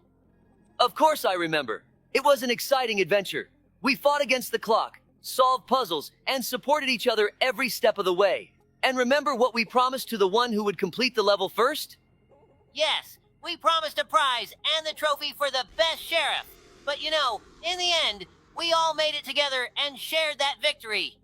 Of course I remember. It was an exciting adventure. We fought against the clock, solved puzzles, and supported each other every step of the way. And remember what we promised to the one who would complete the level first? Yes, we promised a prize and the trophy for the best sheriff. But you know, in the end, we all made it together and shared that victory.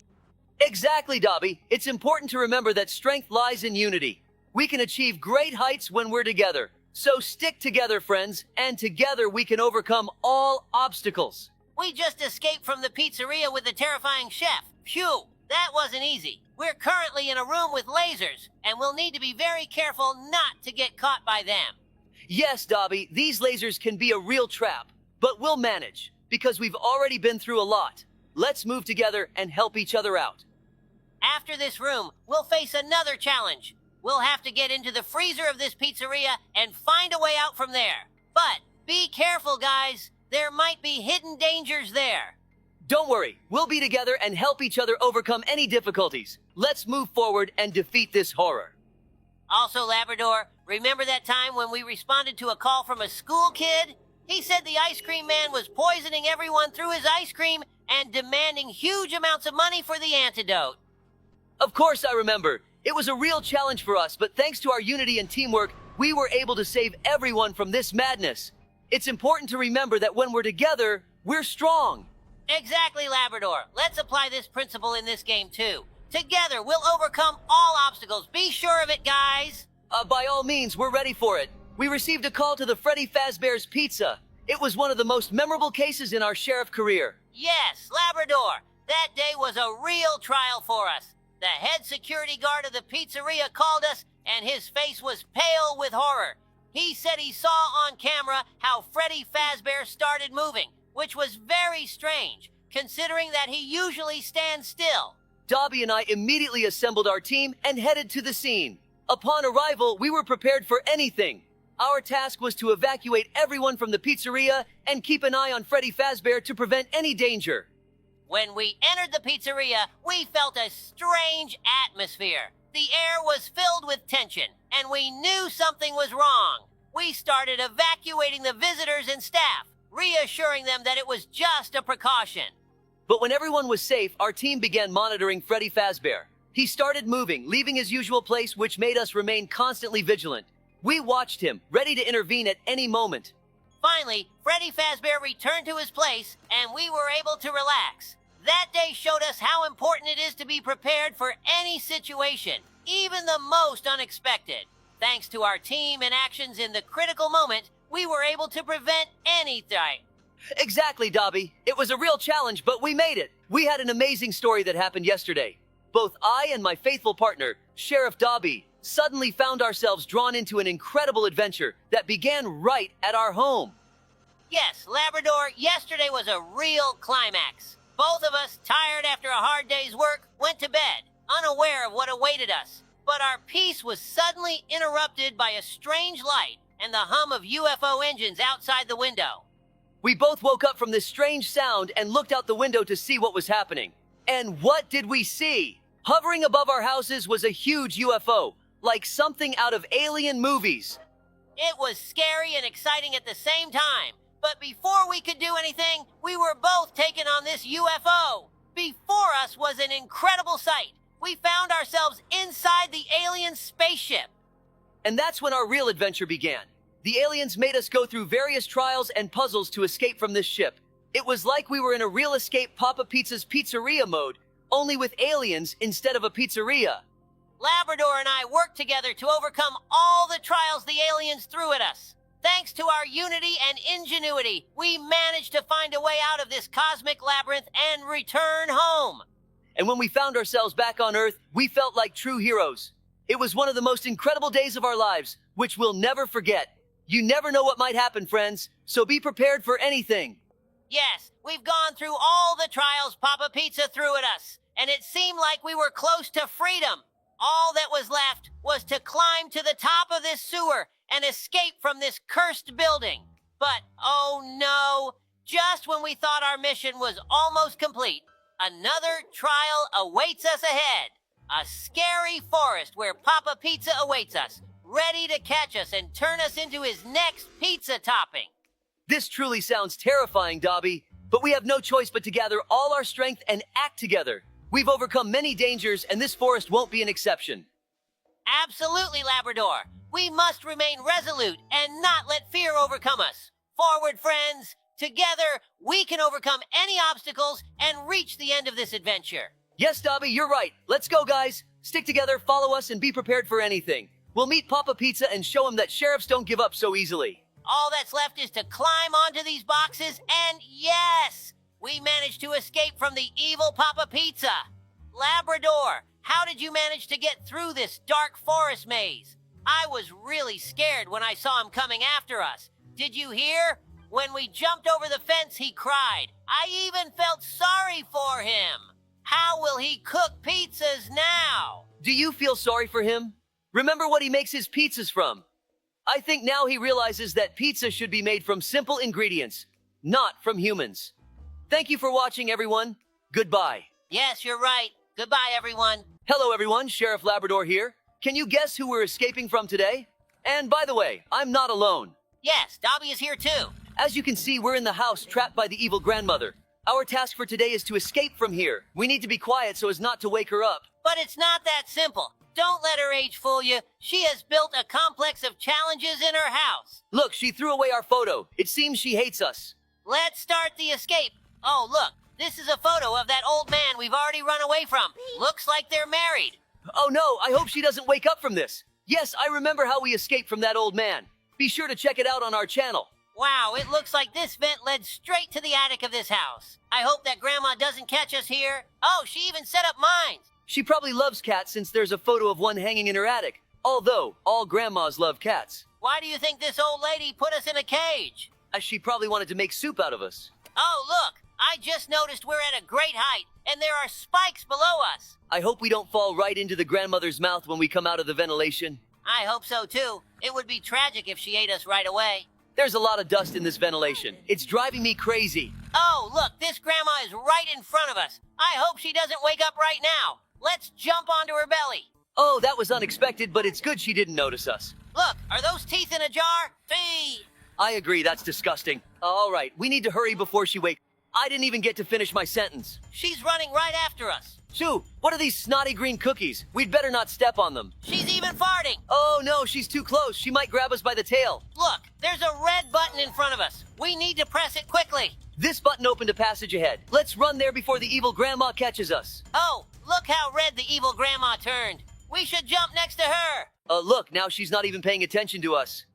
Exactly, Dobby. It's important to remember that strength lies in unity. We can achieve great heights when we're together. So stick together, friends, and together we can overcome all obstacles. We just escaped from the pizzeria with the terrifying chef. Phew, that wasn't easy. We're currently in a room with lasers, and we'll need to be very careful not to get caught by them. Yes, Dobby, these lasers can be a real trap, but we'll manage, because we've already been through a lot. Let's move together and help each other out. After this room, we'll face another challenge. We'll have to get into the freezer of this pizzeria and find a way out from there. But be careful, guys. There might be hidden dangers there. Don't worry, we'll be together and help each other overcome any difficulties. Let's move forward and defeat this horror. Also, Labrador, remember that time when we responded to a call from a school kid? He said the ice cream man was poisoning everyone through his ice cream and demanding huge amounts of money for the antidote. Of course I remember. It was a real challenge for us, but thanks to our unity and teamwork, we were able to save everyone from this madness. It's important to remember that when we're together, we're strong. Exactly, Labrador. Let's apply this principle in this game, too. Together, we'll overcome all obstacles. Be sure of it, guys. By all means, we're ready for it. We received a call to the Freddy Fazbear's Pizza. It was one of the most memorable cases in our sheriff career. Yes, Labrador. That day was a real trial for us. The head security guard of the pizzeria called us, and his face was pale with horror. He said he saw on camera how Freddy Fazbear started moving, which was very strange, considering that he usually stands still. Dobby and I immediately assembled our team and headed to the scene. Upon arrival, we were prepared for anything. Our task was to evacuate everyone from the pizzeria and keep an eye on Freddy Fazbear to prevent any danger. When we entered the pizzeria, we felt a strange atmosphere. The air was filled with tension, and we knew something was wrong. We started evacuating the visitors and staff, reassuring them that it was just a precaution. But when everyone was safe, our team began monitoring Freddy Fazbear. He started moving, leaving his usual place, which made us remain constantly vigilant. We watched him, ready to intervene at any moment. Finally, Freddy Fazbear returned to his place, and we were able to relax. That day showed us how important it is to be prepared for any situation, even the most unexpected. Thanks to our team and actions in the critical moment, we were able to prevent anything. Exactly, Dobby. It was a real challenge, but we made it. We had an amazing story that happened yesterday. Both I and my faithful partner, Sheriff Dobie, suddenly found ourselves drawn into an incredible adventure that began right at our home. Yes, Labrador, yesterday was a real climax. Both of us, tired after a hard day's work, went to bed, unaware of what awaited us. But our peace was suddenly interrupted by a strange light and the hum of UFO engines outside the window. We both woke up from this strange sound and looked out the window to see what was happening. And what did we see? Hovering above our houses was a huge UFO, like something out of alien movies. It was scary and exciting at the same time. But before we could do anything, we were both taken on this UFO. Before us was an incredible sight. We found ourselves inside the alien spaceship. And that's when our real adventure began. The aliens made us go through various trials and puzzles to escape from this ship. It was like we were in a real escape Papa Pizza's pizzeria mode, only with aliens instead of a pizzeria. Labrador and I worked together to overcome all the trials the aliens threw at us. Thanks to our unity and ingenuity, we managed to find a way out of this cosmic labyrinth and return home. And when we found ourselves back on Earth, we felt like true heroes. It was one of the most incredible days of our lives, which we'll never forget. You never know what might happen, friends, so be prepared for anything. Yes, we've gone through all the trials Papa Pizza threw at us, and it seemed like we were close to freedom. All that was left was to climb to the top of this sewer and escape from this cursed building. But, oh no, just when we thought our mission was almost complete, another trial awaits us ahead. A scary forest where Papa Pizza awaits us, ready to catch us and turn us into his next pizza topping. This truly sounds terrifying, Dobie, but we have no choice but to gather all our strength and act together. We've overcome many dangers, and this forest won't be an exception. Absolutely, Labrador. We must remain resolute and not let fear overcome us. Forward, friends. Together, we can overcome any obstacles and reach the end of this adventure. Yes, Dobie, you're right. Let's go, guys. Stick together, follow us, and be prepared for anything. We'll meet Papa Pizza and show him that sheriffs don't give up so easily. All that's left is to climb onto these boxes, and yes, we managed to escape from the evil Papa Pizza. Labrador, how did you manage to get through this dark forest maze? I was really scared when I saw him coming after us. Did you hear? When we jumped over the fence, he cried. I even felt sorry for him. How will he cook pizzas now? Do you feel sorry for him? Remember what he makes his pizzas from. I think now he realizes that pizza should be made from simple ingredients, not from humans. Thank you for watching, everyone. Goodbye. Yes, you're right. Goodbye, everyone. Hello, everyone. Sheriff Labrador here. Can you guess who we're escaping from today? And by the way, I'm not alone. Yes, Dobby is here too. As you can see, we're in the house trapped by the evil grandmother. Our task for today is to escape from here. We need to be quiet so as not to wake her up. But it's not that simple. Don't let her age fool you. She has built a complex of challenges in her house. Look, she threw away our photo. It seems she hates us. Let's start the escape. Oh, look, this is a photo of that old man we've already run away from. Looks like they're married. Oh no, I hope she doesn't wake up from this. Yes, I remember how we escaped from that old man. Be sure to check it out on our channel. Wow, it looks like this vent led straight to the attic of this house. I hope that Grandma doesn't catch us here. Oh, she even set up mines. She probably loves cats since there's a photo of one hanging in her attic. Although, all grandmas love cats. Why do you think this old lady put us in a cage? As she probably wanted to make soup out of us. Oh, look, I just noticed we're at a great height, and there are spikes below us. I hope we don't fall right into the grandmother's mouth when we come out of the ventilation. I hope so, too. It would be tragic if she ate us right away. There's a lot of dust in this ventilation. It's driving me crazy. Oh, look, this grandma is right in front of us. I hope she doesn't wake up right now. Let's jump onto her belly. Oh, that was unexpected, but it's good she didn't notice us. Look, are those teeth in a jar? Fee! I agree, that's disgusting. All right, we need to hurry before she wakes. I didn't even get to finish my sentence. She's running right after us. Sue, what are these snotty green cookies? We'd better not step on them. She's even farting. Oh no, she's too close. She might grab us by the tail. Look, there's a red button in front of us. We need to press it quickly. This button opened a passage ahead. Let's run there before the evil grandma catches us. Oh, look how red the evil grandma turned. We should jump next to her. Look, now she's not even paying attention to us.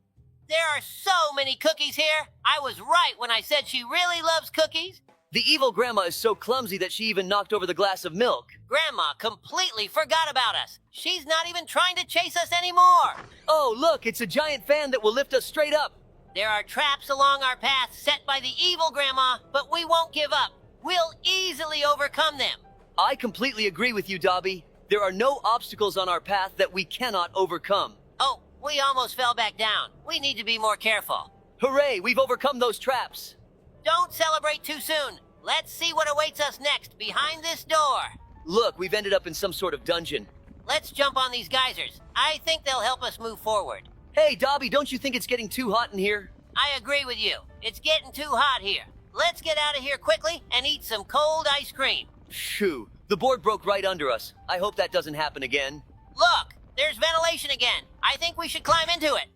There are so many cookies here. I was right when I said she really loves cookies. The evil grandma is so clumsy that she even knocked over the glass of milk. Grandma completely forgot about us. She's not even trying to chase us anymore. Oh, look, it's a giant fan that will lift us straight up. There are traps along our path set by the evil grandma, but we won't give up. We'll easily overcome them. I completely agree with you, Dobby. There are no obstacles on our path that we cannot overcome. Oh, we almost fell back down. We need to be more careful. Hooray, we've overcome those traps. Don't celebrate too soon. Let's see what awaits us next behind this door. Look, we've ended up in some sort of dungeon. Let's jump on these geysers. I think they'll help us move forward. Hey, Dobby, don't you think it's getting too hot in here? I agree with you. It's getting too hot here. Let's get out of here quickly and eat some cold ice cream. Phew, the board broke right under us. I hope that doesn't happen again. Look, there's ventilation again. I think we should climb into it.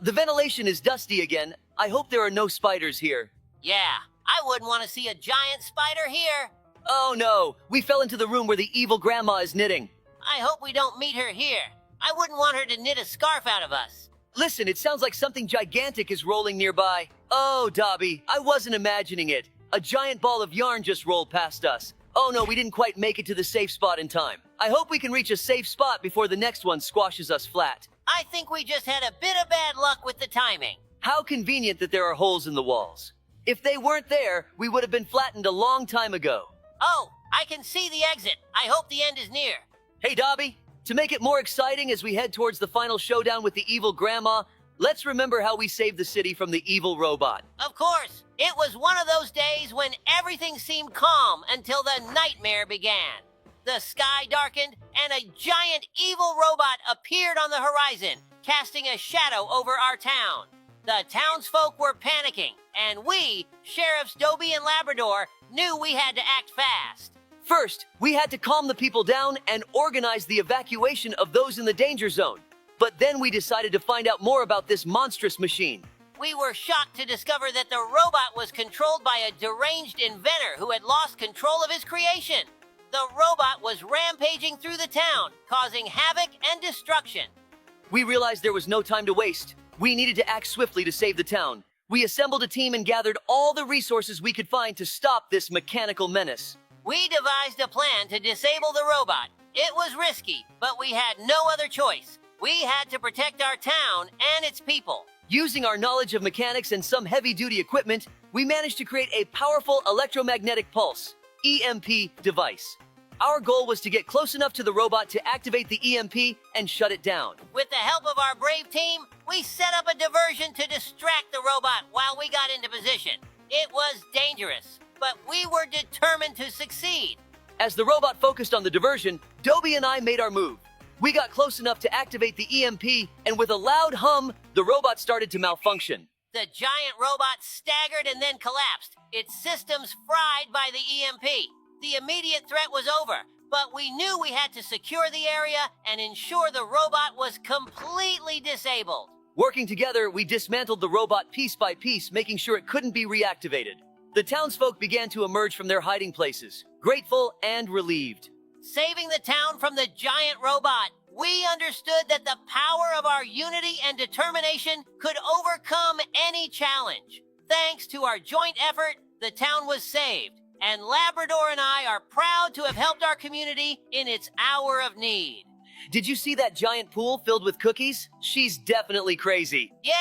The ventilation is dusty again. I hope there are no spiders here. Yeah, I wouldn't want to see a giant spider here. Oh no, we fell into the room where the evil grandma is knitting. I hope we don't meet her here. I wouldn't want her to knit a scarf out of us. Listen, it sounds like something gigantic is rolling nearby. Oh, Dobby, I wasn't imagining it. A giant ball of yarn just rolled past us. Oh no, we didn't quite make it to the safe spot in time. I hope we can reach a safe spot before the next one squashes us flat. I think we just had a bit of bad luck with the timing. How convenient that there are holes in the walls. If they weren't there, we would have been flattened a long time ago. Oh, I can see the exit. I hope the end is near. Hey, Dobie, to make it more exciting as we head towards the final showdown with the evil grandma, let's remember how we saved the city from the evil robot. Of course, it was one of those days when everything seemed calm until the nightmare began. The sky darkened and a giant evil robot appeared on the horizon, casting a shadow over our town. The townsfolk were panicking, and we, Sheriffs Dobie and Labrador, knew we had to act fast. First, we had to calm the people down and organize the evacuation of those in the danger zone. But then we decided to find out more about this monstrous machine. We were shocked to discover that the robot was controlled by a deranged inventor who had lost control of his creation. The robot was rampaging through the town, causing havoc and destruction. We realized there was no time to waste. We needed to act swiftly to save the town. We assembled a team and gathered all the resources we could find to stop this mechanical menace. We devised a plan to disable the robot. It was risky, but we had no other choice. We had to protect our town and its people. Using our knowledge of mechanics and some heavy-duty equipment, we managed to create a powerful electromagnetic pulse, EMP, device. Our goal was to get close enough to the robot to activate the EMP and shut it down. With the help of our brave team, we set up a diversion to distract the robot while we got into position. It was dangerous, but we were determined to succeed. As the robot focused on the diversion, Dobie and I made our move. We got close enough to activate the EMP, and with a loud hum, the robot started to malfunction. The giant robot staggered and then collapsed, its systems fried by the EMP. The immediate threat was over, but we knew we had to secure the area and ensure the robot was completely disabled. Working together, we dismantled the robot piece by piece, making sure it couldn't be reactivated. The townsfolk began to emerge from their hiding places, grateful and relieved. Saving the town from the giant robot, we understood that the power of our unity and determination could overcome any challenge. Thanks to our joint effort, the town was saved, and Labrador and I are proud to have helped our community in its hour of need. Did you see that giant pool filled with cookies? She's definitely crazy. Yeah,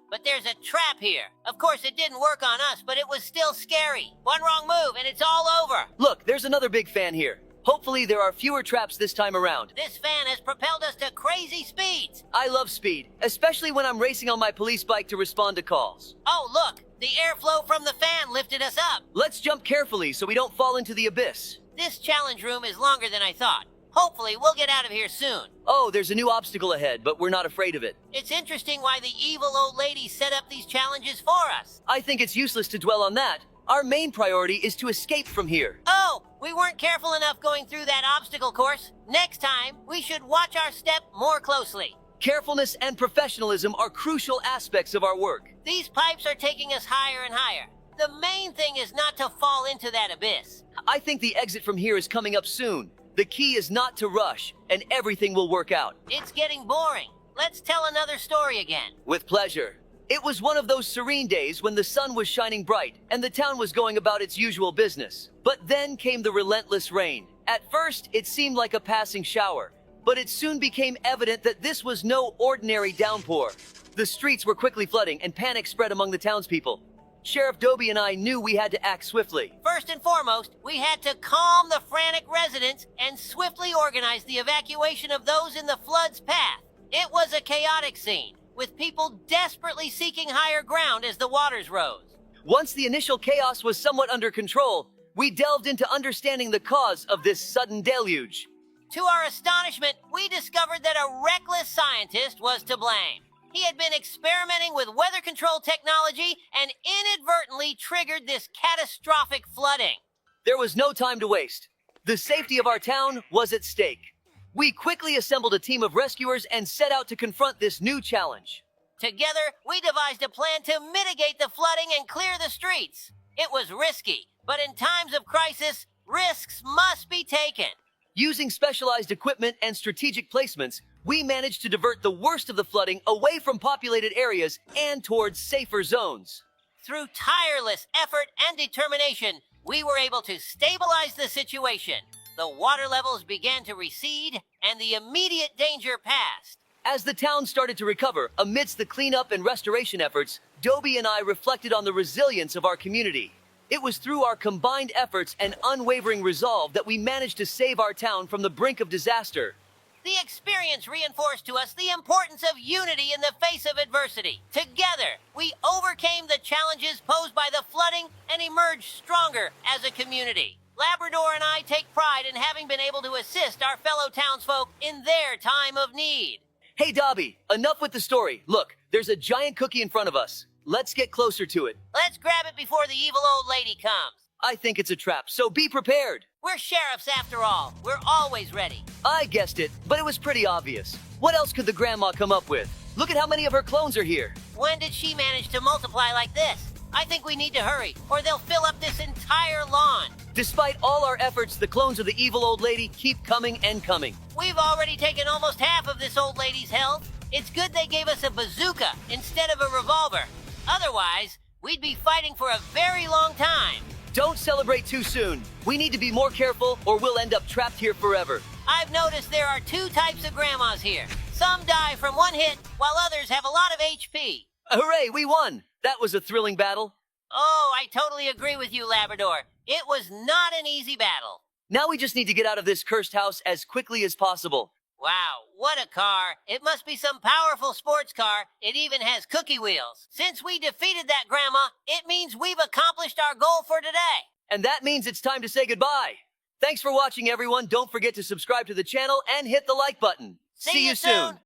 but there's a trap here. Of course, it didn't work on us, but it was still scary. One wrong move and it's all over. Look, there's another big fan here. Hopefully there are fewer traps this time around. This fan has propelled us to crazy speeds. I love speed, especially when I'm racing on my police bike to respond to calls. Oh, look, the airflow from the fan lifted us up. Let's jump carefully so we don't fall into the abyss. This challenge room is longer than I thought. Hopefully, we'll get out of here soon. Oh, there's a new obstacle ahead, but we're not afraid of it. It's interesting why the evil old lady set up these challenges for us. I think it's useless to dwell on that. Our main priority is to escape from here. Oh, we weren't careful enough going through that obstacle course. Next time, we should watch our step more closely. Carefulness and professionalism are crucial aspects of our work. These pipes are taking us higher and higher. The main thing is not to fall into that abyss. I think the exit from here is coming up soon. The key is not to rush, and everything will work out. It's getting boring. Let's tell another story again. With pleasure. It was one of those serene days when the sun was shining bright and the town was going about its usual business. But then came the relentless rain. At first, it seemed like a passing shower, but it soon became evident that this was no ordinary downpour. The streets were quickly flooding and panic spread among the townspeople. Sheriff Dobie and I knew we had to act swiftly. First and foremost, we had to calm the frantic residents and swiftly organize the evacuation of those in the flood's path. It was a chaotic scene, with people desperately seeking higher ground as the waters rose. Once the initial chaos was somewhat under control, we delved into understanding the cause of this sudden deluge. To our astonishment, we discovered that a reckless scientist was to blame. He had been experimenting with weather control technology and inadvertently triggered this catastrophic flooding. There was no time to waste. The safety of our town was at stake. We quickly assembled a team of rescuers and set out to confront this new challenge. Together, we devised a plan to mitigate the flooding and clear the streets. It was risky, but in times of crisis, risks must be taken. Using specialized equipment and strategic placements, we managed to divert the worst of the flooding away from populated areas and towards safer zones. Through tireless effort and determination, we were able to stabilize the situation. The water levels began to recede, and the immediate danger passed. As the town started to recover amidst the cleanup and restoration efforts, Dobie and I reflected on the resilience of our community. It was through our combined efforts and unwavering resolve that we managed to save our town from the brink of disaster. The experience reinforced to us the importance of unity in the face of adversity. Together, we overcame the challenges posed by the flooding and emerged stronger as a community. Labrador and I take pride in having been able to assist our fellow townsfolk in their time of need. Hey, Dobie, enough with the story. Look, there's a giant cookie in front of us. Let's get closer to it. Let's grab it before the evil old lady comes. I think it's a trap, so be prepared. We're sheriffs after all. We're always ready. I guessed it, but it was pretty obvious. What else could the grandma come up with? Look at how many of her clones are here. When did she manage to multiply like this? I think we need to hurry, or they'll fill up this entire lawn. Despite all our efforts, the clones of the evil old lady keep coming and coming. We've already taken almost half of this old lady's health. It's good they gave us a bazooka instead of a revolver. Otherwise, we'd be fighting for a very long time. Don't celebrate too soon. We need to be more careful or we'll end up trapped here forever. I've noticed there are two types of grandmas here. Some die from one hit, while others have a lot of HP. Hooray, we won! That was a thrilling battle. Oh, I totally agree with you, Labrador. It was not an easy battle. Now we just need to get out of this cursed house as quickly as possible. Wow, what a car. It must be some powerful sports car. It even has cookie wheels. Since we defeated that grandma, it means we've accomplished our goal for today. And that means it's time to say goodbye. Thanks for watching, everyone. Don't forget to subscribe to the channel and hit the like button. See you soon.